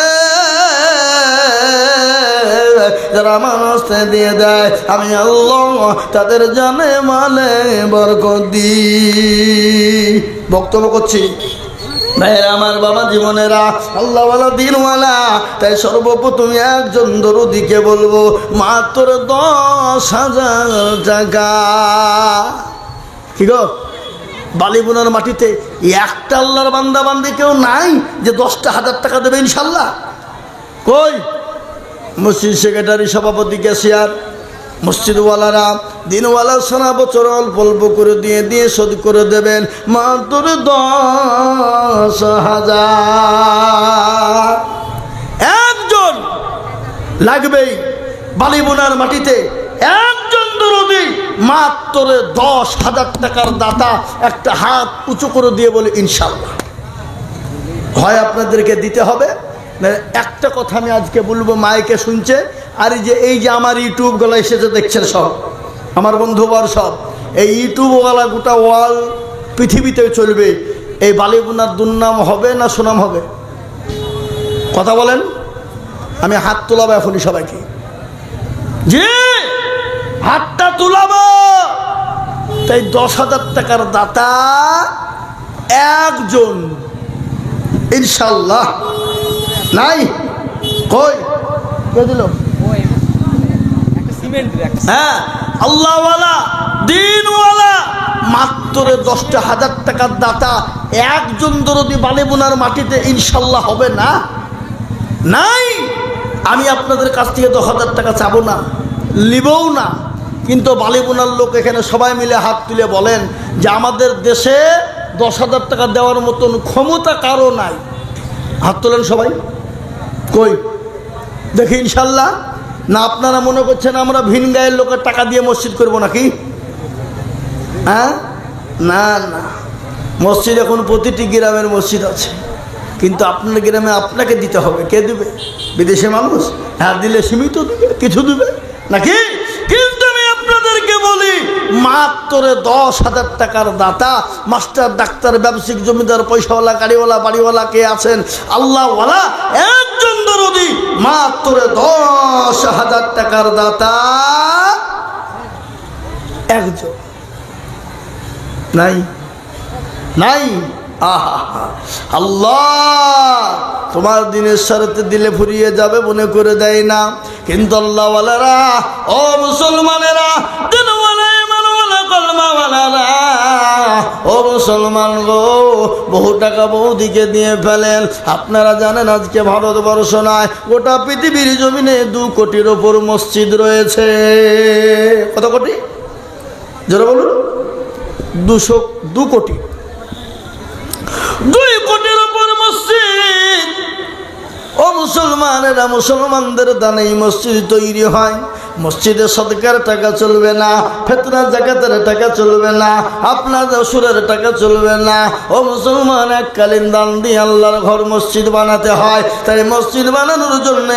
যারা আমার রাস্তায় দিয়ে দেয়, আমি আল্লাহ তাদের জানে মালে বরকত দিই। বক্তব্য করছি, ভাইরা আমার, বাবা জীবনেরা, আল্লাহওয়ালা দিনওয়ালা, তাই সর্বপ্রথম একজন দরদিকে বলবো মাত্র 10,000 টাকা। কি গো, বালিবোনার মাটিতে একটা আল্লাহর বান্দা বান্দি কেউ নাই যে 10,000 টাকা দেবে ইনশাল্লাহ? কই? মসজিদ সেক্রেটারি, সভাপতি, ক্যাশিয়ার, মসজিদওয়ালারা, দিনওয়ালা সারা বছর অল্প অল্প করে দিয়ে দিয়ে শোধ করে দেবেন মাত্র 10,000। একজন লাগবেই বালিবোনার মাটিতে, একজন দরদি মাত্র 10,000 টাকার দাতা একটা হাত উঁচু করে দিয়ে বলে ইনশাল্লাহ। হয় আপনাদেরকে দিতে হবে, একটা কথা আমি আজকে বলবো, মাইকে শুনছে, আর এই যে আমার ইউটিউবগুলো এসেছে দেখছেন, সব আমার বন্ধুবার, সব এই ইউটিউবওয়ালা গোটা ওয়াল পৃথিবীতে চলবে। এই বালিবোনার দুর্নাম হবে না সুনাম হবে? কথা বলেন। আমি হাত তোলাবো এখনই সবাইকে, জি হাতটা তুলাবো। তাই 10,000 টাকার দাতা একজন ইনশাল্লাহ নাই। কই কে দিল? হ্যাঁ, আল্লাহওয়ালা দিনওয়ালা মাত্র 10,000 টাকার দাতা একজন দরদি বালিবোনার মাটিতে ইনশাল্লাহ হবে না? নাই। আমি আপনাদের কাছ থেকে 10,000 টাকা চাবো না, নিবও না, কিন্তু বালিবোনার লোক এখানে সবাই মিলে হাত তুলে বলেন যে আমাদের দেশে 10,000 টাকা দেওয়ার মতন ক্ষমতা কারো নাই। হাত তোলেন সবাই। কই দেখি ইনশাল্লাহ। না আপনারা মনে করছেন আমরা ভিন গায়ের লোকের টাকা দিয়ে মসজিদ করব নাকি? হ্যাঁ, না না, মসজিদ এখন প্রতিটি গ্রামের মসজিদ আছে, কিন্তু আপনার গ্রামে আপনাকে দিতে হবে। কে দেবে? বিদেশে মানুষ। হ্যাঁ, দিলে সীমিত দেবে, কিছু দেবে নাকি? কিন্তু আমি আপনাদেরকে বলি মাত্র 10,000 টাকার দাতা, মাস্টার, ডাক্তার, ব্যবসায়িক, জমিদার, পয়সাওয়ালা, গাড়িওয়ালা, বাড়িওয়ালা কে আছেন, আল্লাহওয়ালা একজন দরদি মাত্র 10,000 টাকার দাতা একজন নাই। নাই। আহা, আল্লাহ তোমার দিনের সাথে দিলে ফুরিয়ে যাবে মনে করে দেয় না, কিন্তু আল্লাহওয়ালারা, ও মুসলমানেরা, দিনওয়ালা, ইমানওয়ালা, কলমাওয়ালারা, ও মুসলমান গো, বহু টাকা বহুদিকে দিয়ে ফেলেন। আপনারা জানেন আজকে ভারতবর্ষ নয়, গোটা পৃথিবীর জমিনে 2 কোটির ওপর মসজিদ রয়েছে। কত কোটি? যারা বলুন 2 কোটি। 2 কোটির উপর মসজিদ। ও মুসলমানেরা, মুসলমানদের দানেই মসজিদ তৈরি হয়। মসজিদে সদকার টাকা চলবে না, ফিতরা যাকাতের টাকা চলবে না, আপনার সুরের টাকা চলবে না। ও মুসলমান, এককালীন দান দিয়ে আল্লাহর ঘর মসজিদ বানাতে হয়। তাই মসজিদ বানানোর জন্য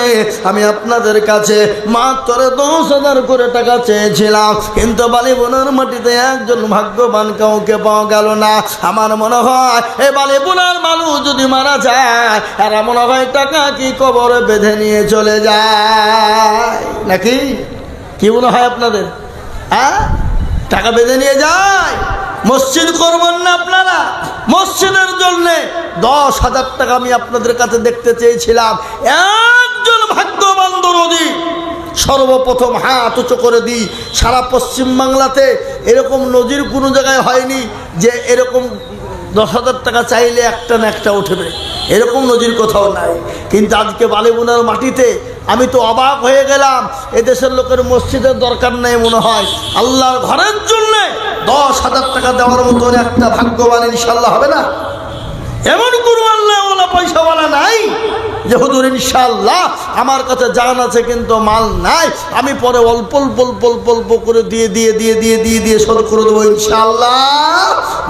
আমি আপনাদের কাছে মাত্র 10,000 করে টাকা চেয়েছিলাম, কিন্তু বালিবোনার মাটিতে একজন ভাগ্যবান কাউকে পাওয়া গেল না। আমার মনে হয় এই বালিবোনার মানুষ যদি মারা যায়, আর মনে হয় টাকা কি কবরে বেঁধে নিয়ে চলে যায় নাকি? কি মনে হয় আপনাদের? হ্যাঁ, টাকা বেঁধে নিয়ে যায়। মসজিদ করবেন না আপনারা? মসজিদের জন্য 10,000 টাকা আমি আপনাদের কাছে দেখতে চেয়েছিলাম। একজন ভাগ্যবান দরদি সর্বপ্রথম হাত উঁচু করে দিই। সারা পশ্চিম বাংলাতে এরকম নজির কোনো জায়গায় হয়নি যে এরকম 10,000 টাকা চাইলে একটা না একটা উঠবে, এরকম নজির কোথাও নাই। কিন্তু আজকে বালিবোনার মাটিতে আমি তো অবাক হয়ে গেলাম। এদেশের লোকের মসজিদের দরকার নেই মনে হয়, আল্লাহর ঘরের জন্য 10,000 টাকা দেওয়ার মতন একটা ভাগ্যবান ইনশাল্লাহ হবে না? এমন কোনো আল্লাহওয়ালা পয়সাওয়ালা নাই যে হুজুর ইনশাল্লাহ আমার কাছে জান আছে কিন্তু মাল নাই, আমি পরে অল্প অল্প অল্প অল্প অল্প করে দিয়ে দিয়ে দিয়ে দিয়ে দিয়ে দিয়ে শোধ করে দেবো ইনশাল্লাহ।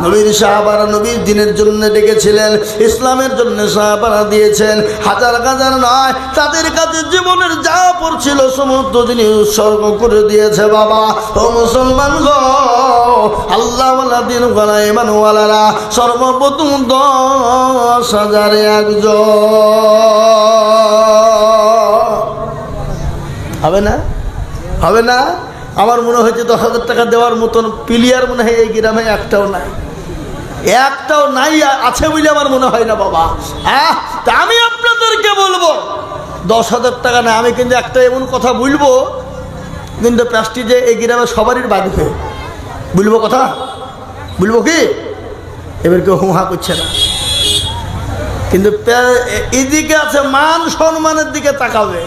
নবীর সাহাবারা নবীর দিনের জন্য ডেকেছিলেন, ইসলামের জন্য সাহাবারা দিয়েছেন হাজার হাজার নয়, তাদের কাছে জীবনের যা পড়ছিল সমস্ত জিনিস উৎসর্গ করে দিয়েছে। বাবা ও মুসলমান গো, আল্লাহওয়ালা দিনওয়ালা ইমানওয়ালারা সর্বপ্রথম 10,000 একজন হবে না? হবে না? আমার মনে হয়েছে 10,000 টাকা দেওয়ার মতন প্লেয়ার মনে হয় এই গ্রামে একটাও নাই। একটাও নাই, আছে বলে আমার মনে হয় না বাবা। তা আমি আপনাদেরকে বলবো 10,000 টাকা না, আমি কিন্তু একটা এমন কথা বলবো কিন্তু প্লাস্টিকে এই গ্রামে সবারই বাড়িতে বলবো কথা, বলবো কি? এবার কেউ হুহা করছে না, কিন্তু এদিকে আছে মান সম্মানের দিকে তাকাবে।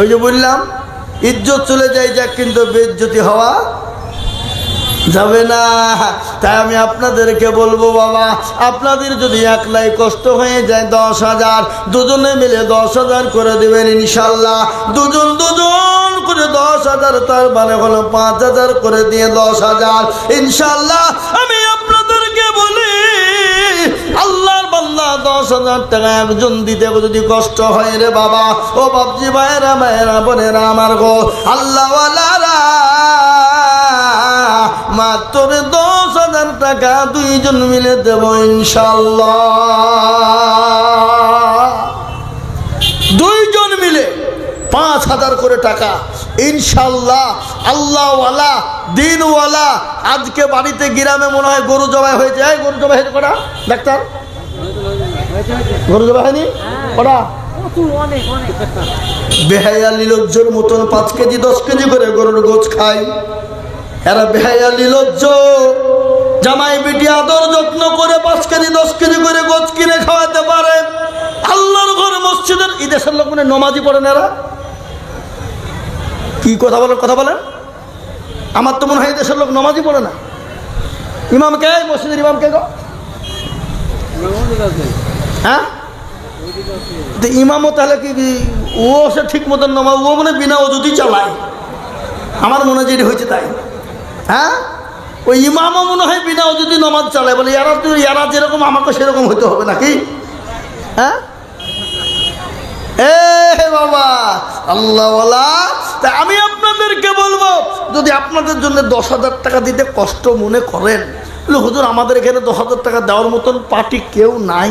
ওই যে বললাম ইজ্জত চলে যায় যাক, কিন্তু বেইজ্জতি হওয়া যাবে না। তাই আমি আপনাদেরকে বলবো বাবা, আপনাদের যদি একলাই কষ্ট হয়ে যায় 10,000, দুজনে মিলে 10,000 করে দেবেন ইনশাল্লাহ। দুজন করে 10,000, তার মানে হলো 5,000 করে দিয়ে 10,000 ইনশাল্লাহ। আমি আপনাদেরকে বলি আল্লাহর বান্দা 10,000 টাকা একজন দিতে যদি কষ্ট হয় রে বাবা, ও বাপজি ভাইরা মায়েরা বোনেরা আমার গো, আল্লাহওয়ালারা মাত্র 10,000 টাকা দুইজন মিলে দেব ইনশাল্লাহ। দুইজন মিলে 5,000 করে টাকা ইনশাল্লাহ। আল্লাহওয়ালা দিনওয়ালা আজকে বাড়িতে গ্রামে মনে হয় গরু জবাই হয়েছে। গরু জবাই হয়েছে কটা ডাক্তার? গরু জবাই হয়নি কটা? বেহায়া লিলজ্জর মতন 5 কেজি 10 কেজি করে গরুর গোছ খায়। এরা বেহায়া লিলজ্জ, জামাই বেটি আদর যত্ন করে 5 কেজি 10 কেজি করে গোছ কিনে খাওয়াতে পারে। আল্লাহর ঘর মসজিদের এই দেশের লোক মানে নমাজি পড়েন। এরা কি কথা বলেন? আমার তো মনে হয় দেশের লোক নমাজি পড়ে না। ইমাম কে? মসজিদের ইমাম কে গো? হ্যাঁ, ইমামও তাহলে কি ও সে ঠিক মতন নমাজ, ও মানে বিনা অজুতি চালায়। আমার মনে হয় যেটা হয়েছে তাই। হ্যাঁ, ওই ইমামও মনে হয় বিনা অজুতি নমাজ চালায়। বলে এরা যেরকম আমাকে সেরকম হইতে হবে নাকি? হ্যাঁ বাবা আল্লাহওয়ালা, তাই আমি আপনাদেরকে বলবো যদি আপনাদের জন্য 10,000 টাকা দিতে কষ্ট মনে করেন, হুজুর আমাদের এখানে 10,000 টাকা দেওয়ার মতন পার্টি কেউ নাই,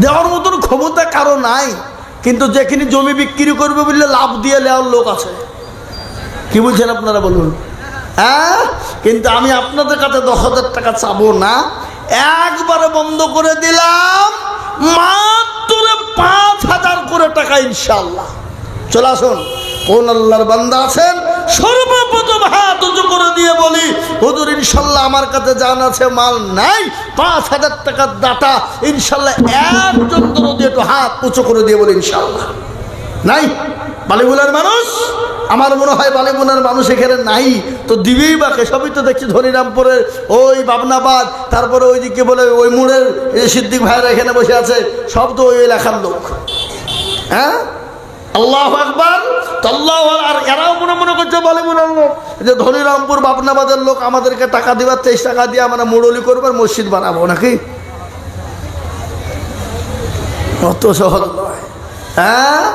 দেওয়ার মতন ক্ষমতা কারো নাই, কিন্তু যেখানে জমি বিক্রি করবে বললে লাভ দিয়ে নেওয়ার লোক আছে। কি বলছেন আপনারা বলুন? হ্যাঁ, কিন্তু আমি আপনাদের কাছে 10,000 টাকা চাবো না, একবারে বন্ধ করে দিলাম মাত্র 5,000 করে টাকা ইনশাল্লাহ। চলে আসুন, কোন আল্লাহর বান্দা আছেন সর্বপ্রথম হাত উঁচু করে দিয়ে বলি হুজুর ইনশাল্লাহ আমার কাছে জান আছে মাল নাই, 5,000 টাকার দাতা ইনশাল্লাহ একজন দরদি একটু হাত উঁচু করে দিয়ে বলি ইনশাল্লাহ। নাই বালিগুলার মানুষ, আমার মনে হয় বালিগুলার মানুষ এখানে নাই তো দিবেই বাকে। সবই তো দেখছি ধনিরামপুরের ওই বাবনাবাদ, তারপরে ওইদিকে বলে ওই মোড়ের সিদ্দিক ভাইরা এখানে বসে আছে, সব তো ওই এলাকার লোক। হ্যাঁ, আল্লাহু আকবার। আর এরাও মনে করছে বালিগুলার লোক যে ধনিরামপুর বাবনাবাদের লোক আমাদেরকে টাকা দিবার 23 টাকা দিয়ে আমরা মুরলি করবার মসজিদ বানাবো নাকি? অত সহজ নয়। হ্যাঁ,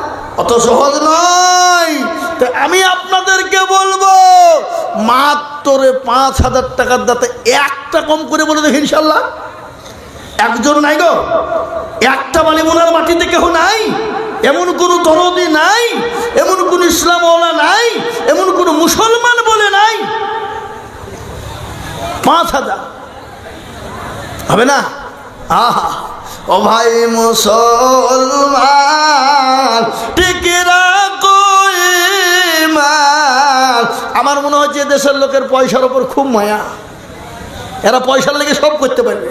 অত সহজ নয়। তো আমি আপনাদেরকে বলবো মাত্র 5,000 টাকার দাতে একটা কম করে বলে দেখি ইনশাল্লাহ। একজন নাই গো, একটা বালিমুনার মাটিতে কেউ নাই, এমন কোন দরদি নাই, এমন কোন ইসলামওয়ালা নাই, এমন কোন মুসলমান বলে নাই। 5,000 হবে না? আহা, ও ভাই মুসলমান টিকে রাখো ঈমান। আমার মনে হয় যে দেশের লোকের পয়সার উপর খুব মায়া, এরা পয়সার লেগে সব করতে পারবে।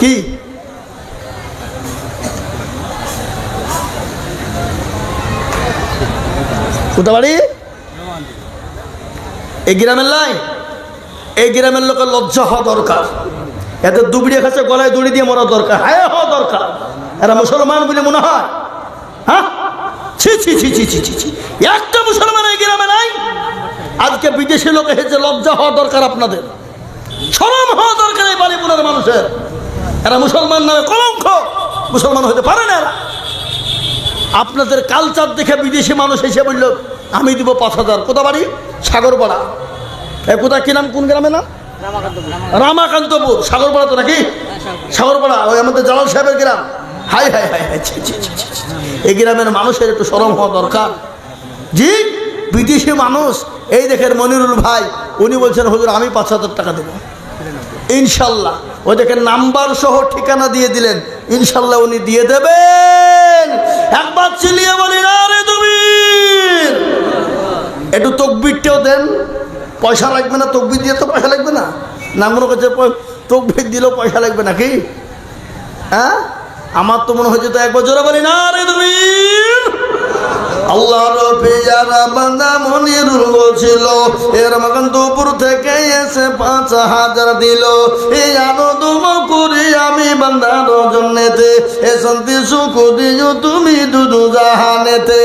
কি কোথা বাড়ি? এই গ্রামের লাই, এই গ্রামের লোকের লজ্জা হওয়া দরকার। এত দুবড়িয়ে খাচ্ছে গলায় দড়ি দিয়ে মরা দরকার, হায় হওয়া দরকার। এরা মুসলমান বলে মনে হয়? হ্যাঁ, ছি ছি ছি ছি ছি ছি, একটা মুসলমান এই গ্রামে নাই। আজকে বিদেশি লোক এসেছে, লজ্জা হওয়া দরকার আপনাদের, শরম হওয়া দরকার এই বালিপুরের মানুষের। এরা মুসলমান নামে কলঙ্ক, মুসলমান হতে পারে না। আপনাদের কালচার দেখে বিদেশি মানুষ এসে বলল আমি দিব 5,000। কোথা বাড়ি? সাগরপাড়া। কোথায় কি নাম, কোন গ্রামে নাম? রামাকান্তপুর। সাগরপাড়া তো নাকি? সাগরপাড়া ওই আমাদের জালাল সাহেবের গ্রাম। হাই হাই হাই হাই, এই গ্রামের মানুষের একটু শরম হওয়া দরকার। জি, বিদেশি মানুষ। এই দেখেন মনিরুল ভাই, উনি বলছেন হুজুর আমি 5,000 টাকা দেবো। ইনশাল্লাহ। ওই দেখেন নাম্বার সহ ঠিকানা দিয়ে দিলেন, ইনশাল্লাহ উনি দিয়ে দেবেন। একবার চিলিয়ে বলি না রে তুমি। একটু তকবিরটাও দেন, পয়সা লাগবে না, তকবির দিয়ে তো পয়সা লাগবে না। না মনে করছে তকবির দিলেও পয়সা লাগবে নাকি? হ্যাঁ, আমার তো মনে হচ্ছে তো একবার জোরে বলি না রে তুমি। আল্লাহর পেয়ারা বান্দা মনিরুল বলছিল এর মকান দুপুর থেকে এসে 5,000 দিল। এই আনন্দ করি আমি বান্দার জন্যেতে, এ শান্তি সুখ দিও তুমি দুদু জাহানেতে।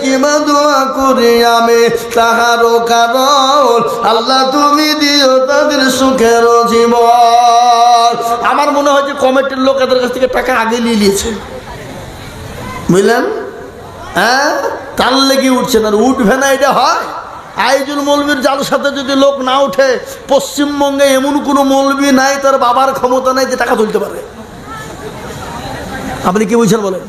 কিবা দোয়া করি আমি তাহারও কারণ আল্লাহ তুমি দিও তাদের সুখের জীবন। আমার মনে হয় যে কমিটির লোক এদের কাছ থেকে টাকা আগে নিয়ে নিয়েছে, বুঝলেন? হ্যাঁ, তার লেগে উঠছে না, উঠবে না এটা হয়। আইজুল মৌলবীর জালসাতে যদি লোক না উঠে, পশ্চিমবঙ্গে এমন কোনো মৌলবী নাই তার বাবার ক্ষমতা নাই যে টাকা তুলতে পারে। আপনি কি বুঝছেন বলেন?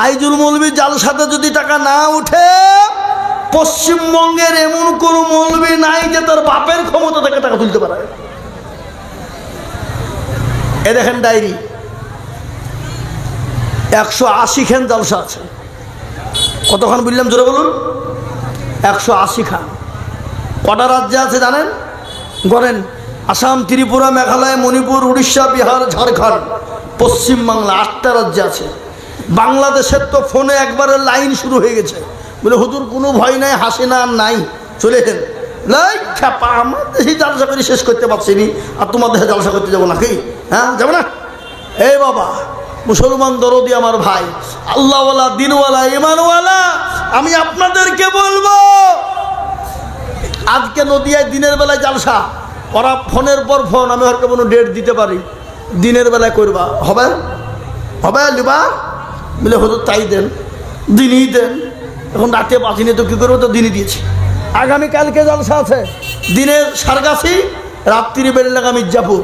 আইজুল মৌলবীর জালসাতে যদি টাকা না উঠে, পশ্চিমবঙ্গের এমন কোনো মৌলবী নাই যে তার বাপের ক্ষমতা থেকে টাকা তুলতে পারে। এ দেখেন ডায়েরি, 180 খান জালসা আছে। কতক্ষণ বললাম জোরে বলুন? 180 খান। কটা রাজ্যে আছে জানেন? গড়েন, আসাম, ত্রিপুরা, মেঘালয়, মণিপুর, উড়িষ্যা, বিহার, ঝাড়খণ্ড, পশ্চিমবাংলা, 8টা রাজ্যে আছে। বাংলাদেশের তো ফোনে একবারে লাইন শুরু হয়ে গেছে, বলে হুজুর কোনো ভয় নাই, হাসিনা আর নাই, চলে এলেন। খ্যাপা, আমার দেশে জালসা করে শেষ করতে পারছি নি, আর তোমার দেশে জালসা করতে যাবো নাকি? হ্যাঁ, যাবো না? এই বাবা মুসলমান দরদি আমার ভাই, আল্লাহওয়ালা, দিনওয়ালা, ইমানওয়ালা, আমি আপনাদেরকে বলবো, আজকে নদিয়ায় দিনের বেলায় জালসা, ওরা ফোনের পর ফোন, আমি হয়তো কোনো ডেট দিতে পারি, দিনের বেলায় করবা, হবে হবে লিবা বলে হতো, তাই দেন, দিনই দেন। এখন রাতে বাঁচিনি তো কী করবো, তো দিনই দিয়েছি। আগামীকালকে জালসা আছে, দিনের সারগাছি, রাত্রি বেরোলে মির্জাপুর,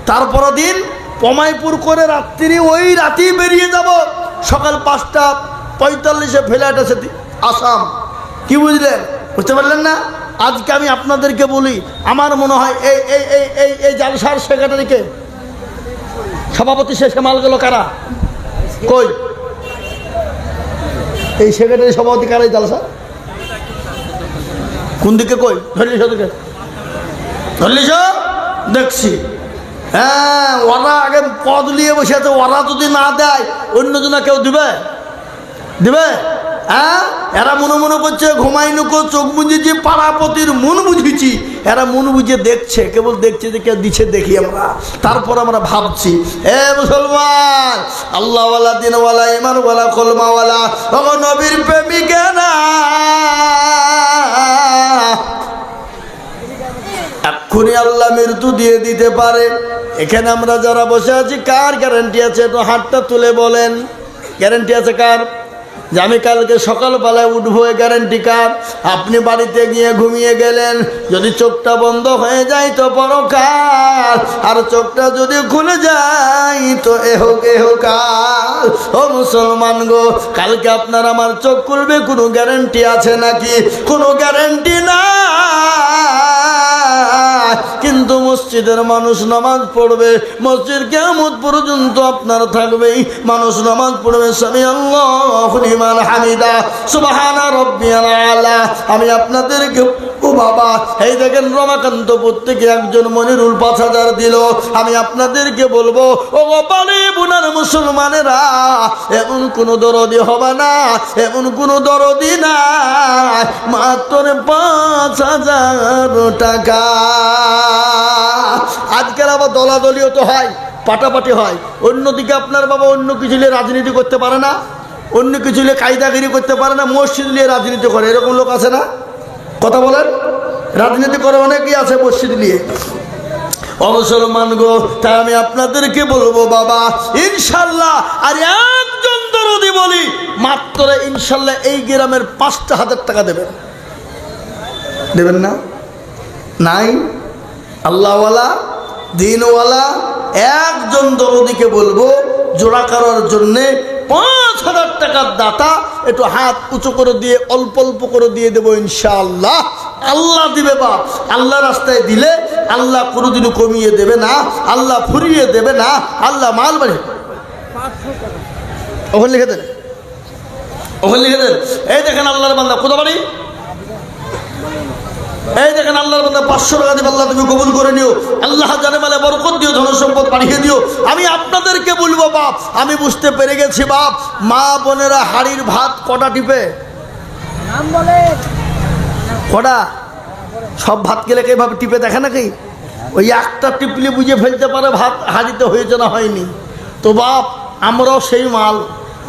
তারপর দিন পমাইপুর করে রাত্রি, ওই রাতেই বেরিয়ে যাব, সকাল 5:45 ফ্লাইট আছে আসাম। কি বুঝলেন? বুঝতে পারলেন না? আজকে আমি আপনাদেরকে বলি, আমার মনে হয় এই এই এই এই এই জালসার সেক্রেটারিকে, সভাপতি শেষে মাল গেল কারা? কই এই সেক্রেটারি সভাপতি কারা? এই জালসা কোন দিকে? কই ধরলিস? ওদিকে ধরলিস? দেখছি। হ্যাঁ, ওরা আগে পদ নিয়ে বসে আছে, ওরা যদি না দেয় অন্যজনা কেউ দিবে? দিবে? হ্যাঁ, এরা মনে মনে করছে ঘুমাই নুকো, চোখ বুঝেছি, পাড়াপতির মন বুঝেছি। এরা মন বুঝে দেখছে, কেবল দেখছে যে কেউ দিচ্ছে দেখি আমরা, তারপর আমরা ভাবছি। এ মুসলমান, আল্লাহওয়ালা, দিনওয়ালা, ইমানওয়ালা, কলমাওয়ালা, নবীর প্রেমিকেরা, এক্ষুনি আল্লাহ মৃত্যু দিয়ে দিতে পারে। এখানে আমরা যারা বসে আছি, কার গ্যারান্টি আছে? একটু হাতটা তুলে বলেন, গ্যারান্টি আছে কার যে আমি কালকে সকালবেলায় উঠবো? গ্যারান্টি কার? আপনি বাড়িতে গিয়ে ঘুমিয়ে গেলেন, যদি চোখটা বন্ধ হয়ে যায় তো পরকাল, আর চোখটা যদি খুলে যায় তো এহকাল। ও মুসলমান গো, কালকে আপনার আমার চোখ খুলবে, কোনো গ্যারান্টি আছে নাকি? কোনো গ্যারান্টি না। কিন্তু মসজিদের মানুষ নামাজ পড়বে, মসজিদ কিয়ামত পর্যন্ত আপনার থাকবেই। মানুষ নামাজ পড়বে, সামি আল্লাহু লিমান হামিদা, সুবহানা রাব্বিয়াল আলা। আমি আপনাদেরকে, ও বাবা, এই দেখেন রমাকান্তপুর থেকে একজন মনিরুল 5,000 দিল। আমি আপনাদেরকে বলবো, ও বাবারে বুনার মুসলমানেরা, এমন কোনো দরদি হবে না, এমন কোনো দরদি না, মাত্র 5,000 টাকা। আজকাল আবার দলাদলিও তো হয়, পাটাপাটি হয়। অন্যদিকে আপনার বাবা অন্য কিছু নিয়ে রাজনীতি করতে পারে না, অন্য কিছু নিয়ে কায়দাগিরি করতে পারে না, মসজিদ নিয়ে রাজনীতি করে, এরকম লোক আছে না? কথা বলেন, রাজনীতি করে অনেকেই আছে মসজিদ নিয়ে। মুসলমান গো, তাই আমি আপনাদেরকে বলবো বাবা, ইনশাল্লাহ, আর একজন দরদি বলি, মাত্র ইনশাল্লাহ এই গ্রামের 5,000 টাকা দেবেন। দেবেন না? নাই? আল্লাহওয়ালা, দিনওয়ালা একজন দরদিকে বলবো জোড়া করার জন্যে 5,000 টাকার দাতা, একটু হাত উঁচু করে দিয়ে অল্প অল্প করে দিয়ে দেবো ইনশাআল্লাহ। আল্লাহ দিবে বাপ। আল্লাহ রাস্তায় দিলে আল্লাহ কোনোদিনও কমিয়ে দেবে না, আল্লাহ ফুরিয়ে দেবে না, আল্লাহ মাল বাড়ে। ওখানে লিখে দেন, ওখানে লিখে দেন। এই দেখেন আল্লাহর বান্দা কোথা বাড়ি, এই দেখেন আল্লাহর বান্দা 500 টাকা দিবে, আল্লাহ তুমি কবুল করে নিও, আল্লাহ জানে মালে বরকত দিও, ধন সম্পদ বাড়িয়ে দিও। আমি আপনাদেরকে বলবো বাপ, আমি বুঝতে পেরে গেছি বাপ, মা বোনেরা হাড়ির ভাত কটা টিপে, নাম বলে কটা? সব ভাত গেলে এইভাবে টিপে দেখে নাকি? ওই একটা টিপলে বুঝে ফেলতে পারে ভাত হাড়িতে হয়েছে না হয়নি। তো বাপ আমরাও সেই মাল,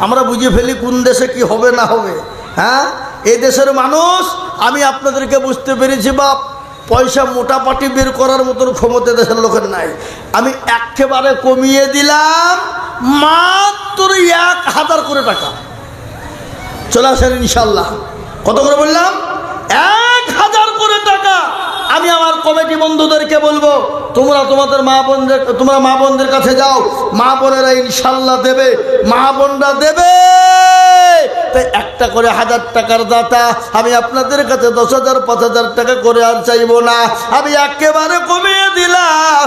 আমরা বুঝে ফেলি কোন দেশে কি হবে না হবে। হ্যাঁ, এই দেশের মানুষ, আমি আপনাদেরকে বুঝতে পেরেছি বাপ, পয়সা মোটাপাটি বের করার মতন ক্ষমতা দেশের লোকের নাই। আমি একেবারে কমিয়ে দিলাম মাত্র 1000 করে টাকা। চলে আসেন ইনশাল্লাহ। কত করে বললাম? 1000 করে টাকা। আমি আমার কমিটি বন্ধুদেরকে বলবো, তোমরা তোমাদের মা বোনদের কাছে যাও, মা বোনেরা ইনশাল্লাহ দেবে, মা বোনরা দেবে। তাই একটা করে 1000 টাকার দাতা আমি আপনাদের কাছে 10,000 5,000 টাকা করে আর চাইবো না। আমি একেবারে কমিয়ে দিলাম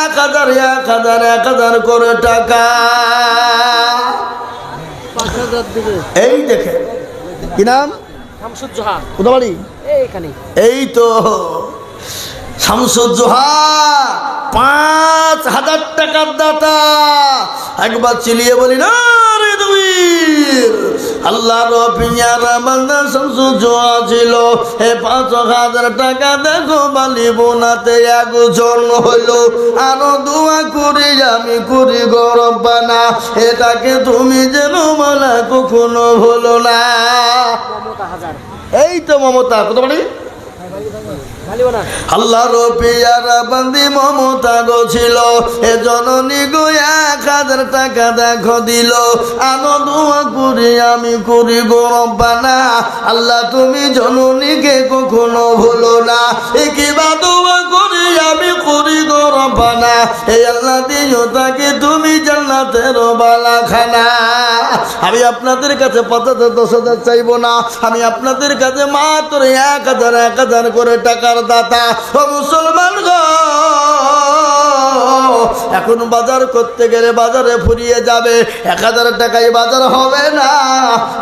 1000 করে টাকা। 5,000 দিবে। এই দেখে কি নাম? শামসুজ্জোহা। কোথা বাড়ি? এইখানে। এই তো শামসুজ্জোহা, 5,000 টাকার দাতা। একবার চিলিয়ে বলি না রে দুইর, আল্লাহর পিয়ার বান্দা শামসুজ্জোহা ছিল। হে 5,000 টাকা দেখো বালি বোনাতে একজন হলো। আরো দোয়া করি আমি করি গো রব্বানা, এটাকে তুমি যেন মালা কখনো ভুলো না। মমতা হাজার। এই তো মমতা। কত বাড়ি? আল্লাহর পিয়ারা বান্দি মমতা গো ছিল, এ জননী গো 1000 টাকা দেখো দিল। আনো দোয়া করি আমি করি গো রব্বানা, আল্লাহ তুমি জননীকে কখনো ভুলো না। কিবা দোয়া করি আমি করি গো রব্বানা, এই আল্লাহ দিও তাকে তুমি জান্নাতের বালাখানা। আমি আপনাদের কাছে 5,000 10,000 চাইবো না, আমি আপনাদের কাছে মাত্র 1000 করে টাকার দাতা। ও মুসলমান গো, এখন বাজার করতে গেলে বাজারে ফুরিয়ে যাবে, 1000 টাকায় বাজার হবে না।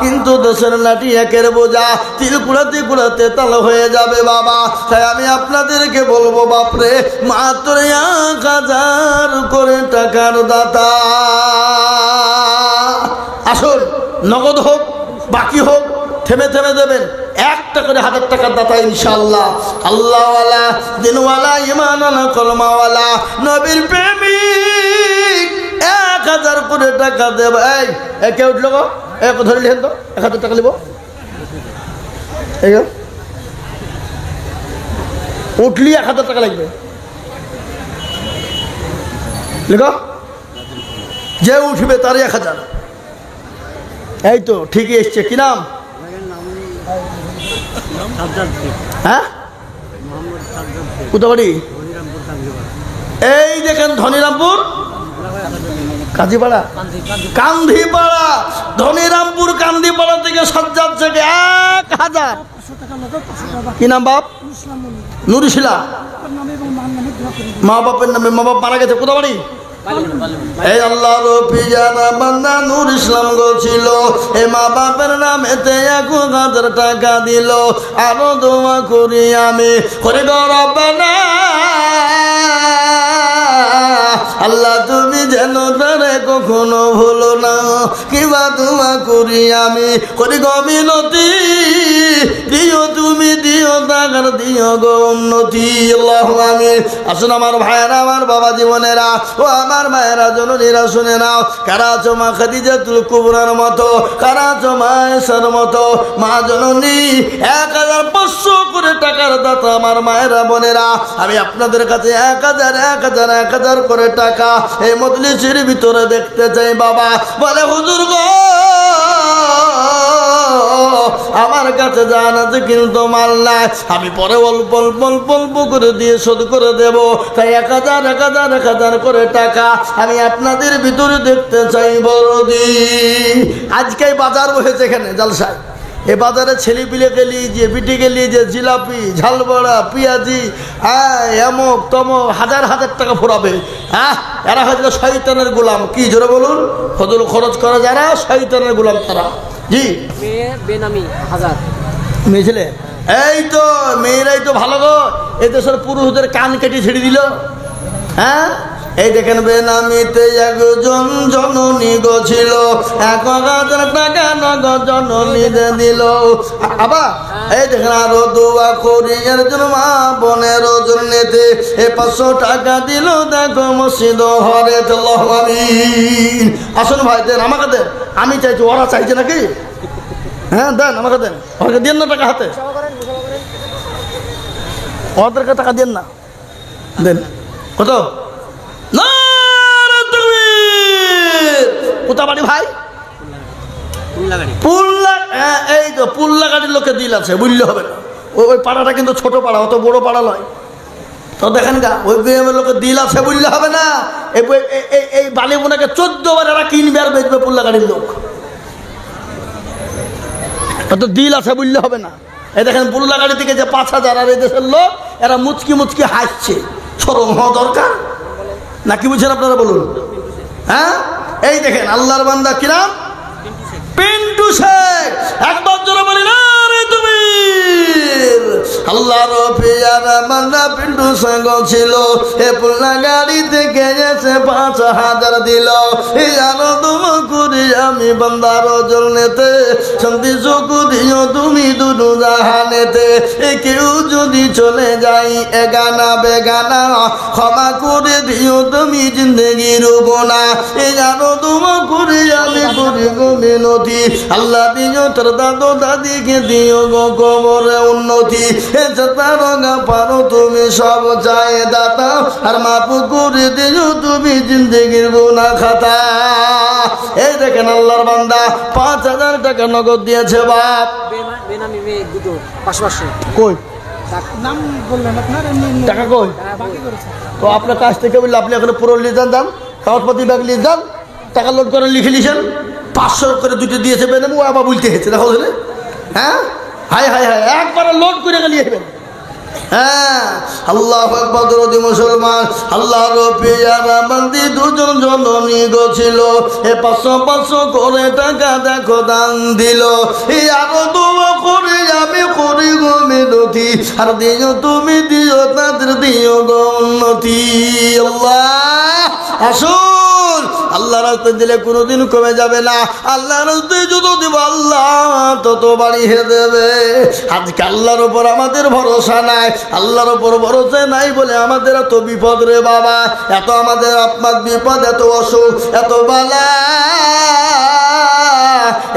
কিন্তু দেশের লাঠি একের বোঝা, তিল কুড়াতে কুড়াতে তাল হয়ে যাবে বাবা। তাই আমি আপনাদেরকে বলবো বাপরে, মাত্র 1000 করে টাকার দাতা। আসুন, নগদ হোক বাকি হোক, থেমে থেমে দেবেন। একটা করে 1000 টাকার দাতা ইনশাআল্লাহ। আল্লাহওয়ালা, দিনওয়ালা, ইমানওয়ালা, কলমাওয়ালা, নবীর প্রেমিক 1000 করে টাকা দেব। এই কে উঠলো গো? এক ধরে লিখেন তো, 1000 টাকা নিব। এই উঠলি 1000 টাকা লাগবে। লিখো, যে উঠবে তারই 1000। এই তো ঠিকই এসছে। কি নাম? হ্যাঁ, কোথা বাড়ি? এই দেখেন ধনিরামপুর কাজীপাড়া, কান্দিপাড়া, ধনিরামপুর কান্দিপাড়া থেকে সজ্জাদ থেকে 1000। কি নাম বাপ? নুর ইসলাম। মা বাপের নামে, মা বাপ মারা গেছে। কোথা বাড়ি? এই আল্লাহর পিয়ারা বান্দা নূর ইসলাম গো ছিল, এ মা বাপের নামেতে 1000 টাকা দিল। আরো দোয়া করি আমি করে গো রব্বানা, আল্লাহ তুমি যেন তারে কখনো ভুলো না। কিবা দোয়া করি আমি করি গো মিনতি, দিও তুমি দিও টাকার দিও গো উন্নতি। আল্লাহু আমিন। আসুন আমার ভাইয়েরা, আমার বাবা জীবনেরা, ও আমার মায়েরা, জননীরা, শুনে নাও। কারা আছো মা খাদিজাতুল কুবরার মতো, কারা আছো মা আয়েশার মতো, মা জননী 1500 করে টাকার দাতা আমার মায়েরা বোনেরা। আমি আপনাদের কাছে 1000 করে টাকা এই মজলিসের ভিতরে দেখতে চাই বাবা। বলে হুজুর গো, আমার কাছে জান আছে কিন্তু মাল নাই, আমি পরে অল্প অল্প অল্প অল্প করে দিয়ে শোধ করে দেব। তাই 1000 করে টাকা আমি আপনাদের ভিতরে দেখতে চাই বড়দি। আজকে বাজার বসেছে এখানে জালসায়, এ বাজারে ছেলেপিলে গেলি যে বিটি গেলি যে জিলাপি ঝালবড়া পেঁয়াজি হ্যাঁ এমক তমক হাজার হাজার টাকা ফুরাবে। হ্যাঁ এরা হয়তো শয়তানের গোলাম। কি জোরে বলুন, ফজল খরচ করে যারা শয়তানের গোলাম তারা। জি মেয়ে বেনামি 1000। মেয়ে ছেলে এই তো মেয়েরাই তো ভালো গো, এই দেশের পুরুষদের কান কেটে ছেড়ে দিল। হ্যাঁ এই দেখেন বেনামিতে একজন জননী গো ছিল, 1000 টাকা নগদ জননী দিল। আবার এই দেখেন আরো দোয়া করি এর জন্য মা বোনের জন্যতে 500 টাকা দিল, দেখো মসজিদ হরে আমিন। আসুন ভাই দেন, আমাকে দেন, আমি চাইছি, ওরা চাইছে নাকি? হ্যাঁ দেন, আমাকে দেন, আমাকে দেন না টাকা হাতে, ওদেরকে টাকা দেন না, দেন। কত? কোথা বাড়ি ভাই? পুল্লা। এই তো পুল্লা গাড়ির লোকে দিল আছে, বুঝলে হবে না। ওই পাড়াটা কিন্তু ছোট পাড়া, অত বড় পাড়া নয়। তো দেখেন গা ওই গ্রামের লোকে দিল আছে, বুঝলে হবে না। এই বালি বোনাকে 14 বার এরা কিনবে আর বেচবে পুল্লা গাড়ির লোক। অত দিল আছে, বুঝলে হবে না। এই দেখেন পুল্লা গাড়ি থেকে যে 5000 আর এই দেশের লোক এরা মুচকি মুচকি হাসছে। শরম হওয়া দরকার নাকি, বুঝছেন আপনারা বলুন? হ্যাঁ এই দেখেন আল্লাহর বান্দা কিরাম পিন্টু শেখ, একবার জোরে বলি না রে তুমি। আল্লাহর পেয়ারা বান্দা পিন্টু শেখ ছিল, এ পুল্লা গাড়ি থেকে এসে 5000 দিল। এই আলো তুমি করি আমি বান্দার জন্যতে, শান্তি সুখ দিও তুমি দুনু জাহানেতে। কেউ যদি চলে যাই এগানা বেগানা, ক্ষমা করে দিও তুমি জিন্দগির গোনা। এই আলো তুমি করি আমি করি গো মিনতি, আল্লাহ দিও তোর দাদু দাদিকে দিও গো কবরে উন্নতি। রঙা পারো তুমি সব চাই দাতা, আর মাফ করে দিও তুমি জিন্দগির গুনাহ খাতা। এই দেখেন আল্লাহর বান্দা 5000 টাকা নগদ দিয়েছে বাপ। বেনামি মেয়ে দুটো পাশাপাশি। কই নাম বললেন আপনার? টাকা কই? তো আপনার কাছ থেকে বললে আপনি এখন পুরো লিয়ে যান, যান কাগজপাতি ব্যাগ লিয়ে যান, টাকা লোড করে লিখে লিখেন। 500 করে দুটো দিয়েছে বেনামি, ও আবার বলতে হয়েছে দেখো। হ্যাঁ হাই হাই হাই, একবারে লোড করে গেলে হ্যাঁ আল্লাহু আকবার দরদি মুসলমান। আল্লাহর পেয়ারা বান্দি দুজন জননী গো ছিল, 500 করে টাকা দেখো দান দিল। এই আরো দোয়া করে আমি করি গো মিনতি, আর দিও তুমি দিও তাদের দিও গো উন্নতি। আল্লাহ আসুন, আল্লাহ রাস্তায় দিলে কোনোদিন কমে যাবে না। আল্লাহ রাস্তায় যত দিব আল্লাহ তত বাড়িয়ে দেবে। আজকে আল্লাহর উপর আমাদের ভরসা নাই, আল্লাহর উপর ভরসা নাই বলে আমাদের এত বিপদ রে বাবা, এত আমাদের আপনার বিপদ, এত অসুখ, এত বালা।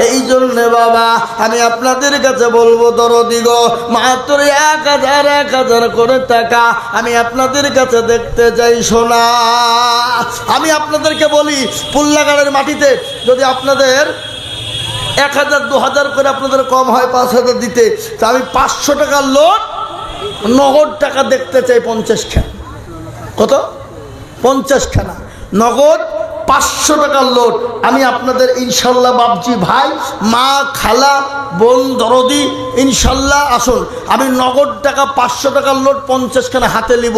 এই জন্যে বাবা আমি আপনাদের কাছে বলবো দরদি গো, মাত্র 1000 করে টাকা আমি আপনাদের কাছে দেখতে চাই সোনা। আমি আপনাদেরকে বলি পুল্লাগাড়ের মাটিতে যদি আপনাদের 1000 2000 করে আপনাদের কম হয় 5000 দিতে, তা আমি 500 টাকার লোড নগদ টাকা দেখতে চাই 50 খানা। কত? 50 খানা নগদ 500 টাকার লোড আমি আপনাদের ইনশাল্লাহ বাপজি ভাই মা খালা বোন দরদি ইনশাল্লাহ আসুন, আমি নগদ টাকা 500 টাকার লোড 50 খানা হাতে নিব।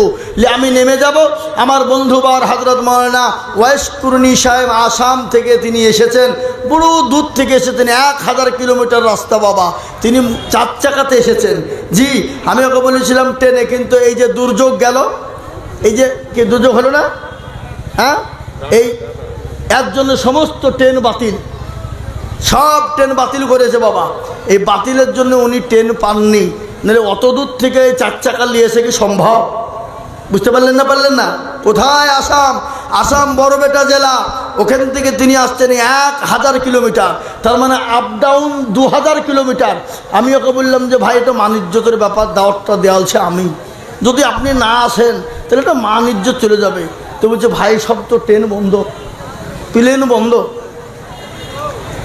আমি নেমে যাব। আমার বন্ধুবার হযরত মাওলানা ওয়াইস কুরনি সাহেব আসাম থেকে তিনি এসেছেন, বড় দূর থেকে এসেছেন, 1000 কিলোমিটার রাস্তা বাবা, তিনি 4 চাকাতে এসেছেন। জি আমি ওকে বলেছিলাম ট্রেনে, কিন্তু এই যে দুর্যোগ গেল, এই যে কি দুর্যোগ হলো না, হ্যাঁ এই এর জন্য সমস্ত ট্রেন বাতিল, সব ট্রেন বাতিল করেছে বাবা। এই বাতিলের জন্য উনি ট্রেন পাননি, নাহলে অত দূর থেকে 4 চাকা নিয়ে এসে কি সম্ভব? বুঝতে পারলেন না? পারলেন না? কোথায়? আসাম, আসাম বড়বেটা জেলা, ওখান থেকে তিনি আসছেন 1000 কিলোমিটার, তার মানে আপ ডাউন 2000 কিলোমিটার। আমি ওকে বললাম যে ভাই এটা মান ইজ্জতের ব্যাপার, দাওয়াতটা দেওয়া হচ্ছে আমি, যদি আপনি না আসেন তাহলে এটা মান ইজ্জত চলে যাবে। তো বলছে ভাই সব তো ট্রেন বন্ধ, প্লেন বন্ধ,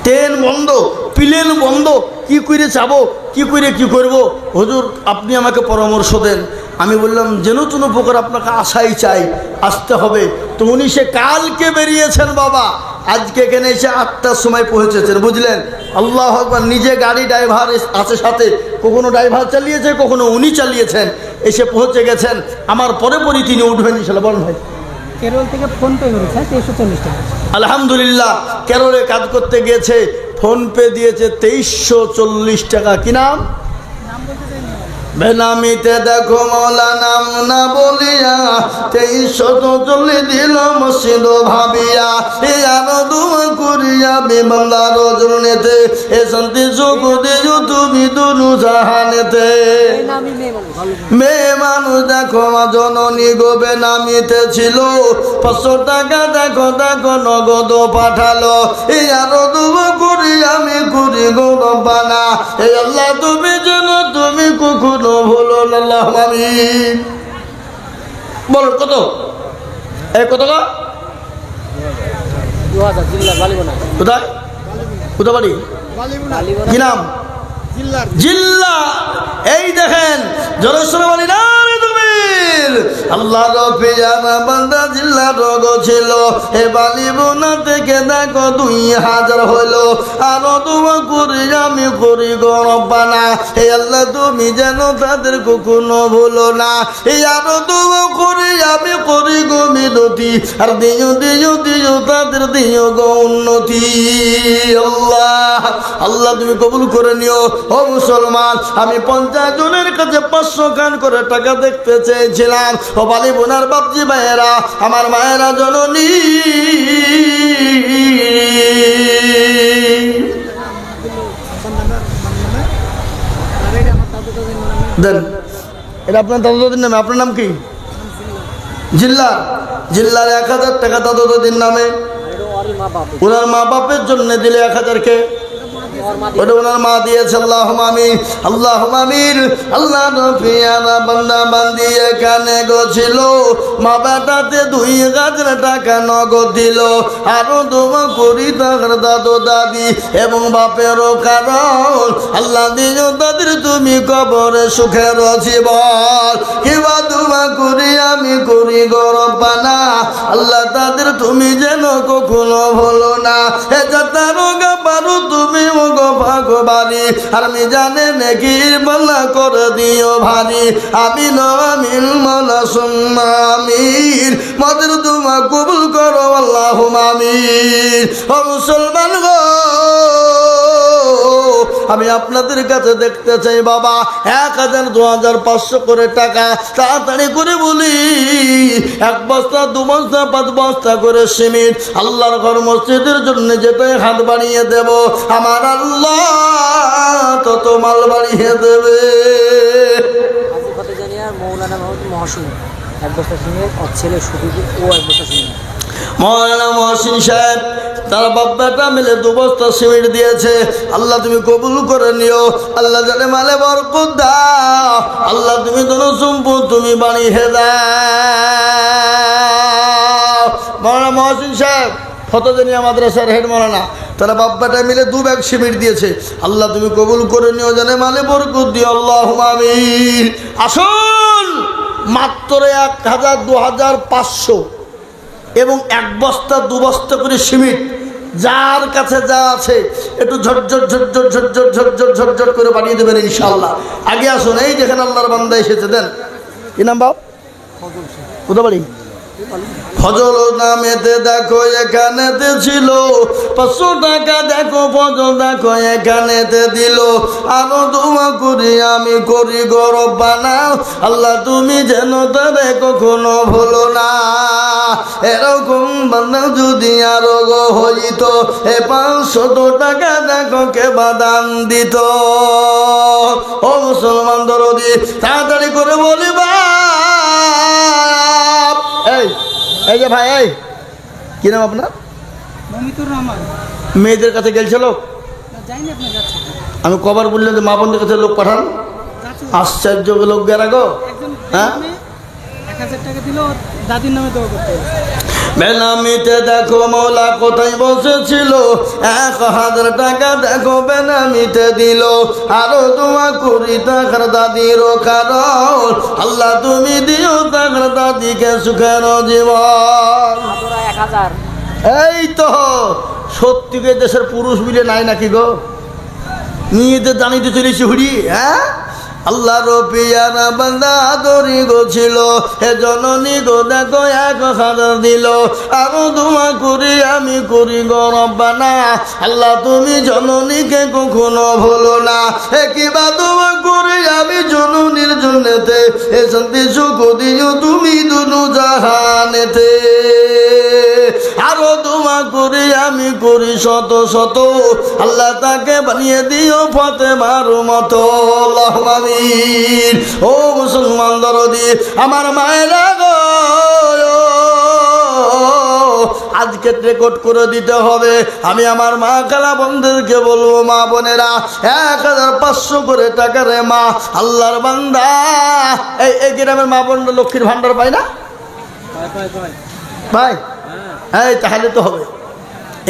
ট্রেন বন্ধ, প্লেন বন্ধ, কি করে যাবো, কি করে কি করব? হুজুর আপনি আমাকে পরামর্শ দেন। আমি বললাম যেন কোনো প্রকার আপনাকে আশাই চাই, আসতে হবে। তো উনি সে কালকে বেরিয়েছেন বাবা, আজকে এখানে এসে 8টার সময় পৌঁছেছেন, বুঝলেন? আল্লাহ আকবার। নিজে গাড়ি ড্রাইভার আছে সাথে, কখনো ড্রাইভার চালিয়েছে, কখনো উনি চালিয়েছেন, এসে পৌঁছে গেছেন। আমার পরে পরই তিনি উঠবেন ইনশাল্লাহ। বলেন ভাই। কেরল থেকে ফোন পে করেছে 2340 টাকা। আলহামদুলিল্লাহ। কেরলে কাজ করতে গিয়েছে, ফোন পে দিয়েছে 2340 টাকা। কি নাম? বেনামিতে দেখো মৌলা নাম না বলিয়া 2340 দিল মসজিদ ভাবিয়া। এ আরো দুয়া করিয়া বিমলা রজনীতে এ শান্তি সুখ দিও তুমি দুনু জাহানেতে। বেনামি মেয়ে মানুষ ভালো। মেয়ে মানুষ দেখো মা জননী গো বেনামিতে ছিল 500 টাকা দেখো দেখো নগদ পাঠালো। এই আরো দুয়া করি আমি করি গো রব্বানা। এই আল্লাহ তুমি যেন তুমি কখনো ভুলো না। আল্লাহুম্মা আমিন। বলো কত? এই কত গো? 2000 জিল্লা বালিবনা। কোথায়? কোথা বাড়ি? বালিবনা। কি নাম? জিল্লা। এই দেখেন জলেশ্বর বাড়ি না তুমি আল্লাহ রফিয়ানা বান্দা জিল্লা রোগ ছিল। হে বালিবনা থেকে দেখো 2000 হলো। আরো দোয়া করি আমি করি গো রব্বানা। হে আল্লাহ তুমি যেন তাদের কখনো ভুলো না। এই আরো দোয়া করি আমি করি গো মিনতি। আর দিও দিও দিও তাদের দিও গো উন্নতি। আল্লাহ আল্লাহ তুমি কবুল করে নিও। ও মুসলমান, আমি 50 জনের কাছে 500 খান করে টাকা দেখতে চেয়েছিলাম। ও বালি বোনার বাপজি ভাইয়েরা, আমার মায়েরা জননী, দেন এটা আপনার দাদুদের নামে। আপনার নাম কি? জিল্লা। জিল্লার 1000 টাকা দাদুদের নামে। ওনার মা বাপের জন্য দিলে 1000 কে ওটা ওনার মা দিয়েছে। আল্লাহুম্মা আমিন। আল্লাহুম্মা আমিন। আল্লাহ রফিয়ানা বান্দা বান্দি এখানে গছিল, মা বাবাতে 2000 টাকা নগদ দিল। আরো দোয়া করি তার দাদু দাদি এবং বাপেরও কারণ আল্লাহ দিও তাদের তুমি কবরে সুখের জীবন। কিবা দোয়া করি আমি করি গো রব্বানা। আল্লাহ তাদের তুমি যেন কখনো ভুলো না। এ যাতারো গাবারো তুমি ভগবানী আর আমি জানে নাকি বলা করে দিও ভারী। আমি নামিল মালা সুম্মা আমিন। মাদের দোয়া কবুল করো আল্লাহুম্মা আমিন। ও মুসলমান গো, আমি আপনাদের কাছে দেখতে চাই বাবা 1000 2000 500 করে টাকা তাড়াতাড়ি করে বলি 1 বস্তা 2 বস্তা 5 বস্তা করে সিমেন্ট আল্লাহর ঘর মসজিদের জন্য যেটাই হাত বাড়িয়ে দেব আমার আল্লাহ তত মাল বাড়িয়ে দেবে। মৌলানা মহসিন 1 বস্তা সিমেন্ট, ওর ছেলে শুধু ও 1 বস্তা সিমেন্ট। মৌলানা মহসিন সাহেব তারা বাপ্পাটা মিলে 2 বস্তা সিমেন্ট দিয়েছে। আল্লাহ তুমি কবুল করে নিও। আল্লাহ জানে মালে বরকত দাও। আল্লাহ তুমি ধন সম্পদ তুমি বাড়িয়ে দাও। মৌলানা মহসিন সাহেব ফতোজানিয়া মাদ্রাসার হেড মৌলানা, তারা বাপ্পাটা মিলে 2 ব্যাগ সিমেন্ট দিয়েছে। আল্লাহ তুমি কবুল করে নিও, জানে মালে বরকত দিও। আল্লাহুম্মা আমিন। আসুন মাত্র 1000 2000 500 এবং 1 বস্তা 2 বস্তা করে সিমেন্ট যার কাছে যা আছে একটু ঝটঝট ঝটঝট ঝটঝট ঝটঝট ঝটঝট করে বানিয়ে দেবেন ইনশাআল্লাহ। আগে আসুন, এই যেখানে আল্লাহর বান্দা এসেছে। দেন কি নাম বাপ? কোথা বাড়ি? ফজল নামেতে দেখো এখানেতে ছিল 500 টাকা দেখো ফজল দেখো এখানেতে দিল। আরো দোয়া করি আমি করি গো রব্বানা। আল্লাহ তুমি যেন তারে কখনো ভুলো না। এরকম বান্দা যদি আরো গো হইত এ 500 টাকা দেখো কে বাদান দিত। ও মুসলমান দরদি তাড়াতাড়ি করে বলিবা। এই যে ভাই, এই কি নাম আপনার? মমিতুর রহমান। মেয়েদের কাছে গেছিল? যাইনি, আপনি যাচ্ছেন? আমি কবার বললাম যে মা বোনদের কাছে লোক পাঠান। আশ্চর্য লোক গেরা গো। হ্যাঁ 1000 টাকা দিল, দাদির নামে দোয়া করতে। বেনামিতে দেখো মৌলা কোথায় বসেছিল 1000 টাকা দেখো বেনামিতে দিল। আরো দোয়া করি তার দাদির কারণ আল্লাহ তুমি দিও তার দাদিকে সুখের জীবন। 1000 এই তো সত্যিকে দেশের পুরুষ মিলে নাই নাকি গো, মেয়েদের জানিতে চলেছি হুড়ি। হ্যাঁ, আল্লাহ রবিয়ারা বান্দা আদরি গো ছিল, হে জননী গো দেখো 1000 দিল। আরো দোয়া করি আমি করি গো রব্বানা, আল্লাহ তুমি জননীকে কখনো ভুলো না। হে কিবা দোয়া করি আমি জননীর জন্যতে, হে শান্তি সুখ দিও তুমি দুনু জাহানেতে। আরো দোয়া করি আমি করি শত শত, আল্লাহ তাকে বানিয়ে দিও ফাতেমার মতো। আল্লাহুম্মা আমিন। ও মুসলমান দরদি আমার মায়েরা গো, আজকে রেকর্ড করে দিতে হবে। আমি আমার মা খালা বোনদেরকে বলবো, মা বোনেরা 1500 করে টাকা রে মা, আল্লাহর বান্দা। এই গ্রামের মা বোনরা লক্ষ্মীর ভান্ডার পায় না ভাই? এই তাহলে তো হবে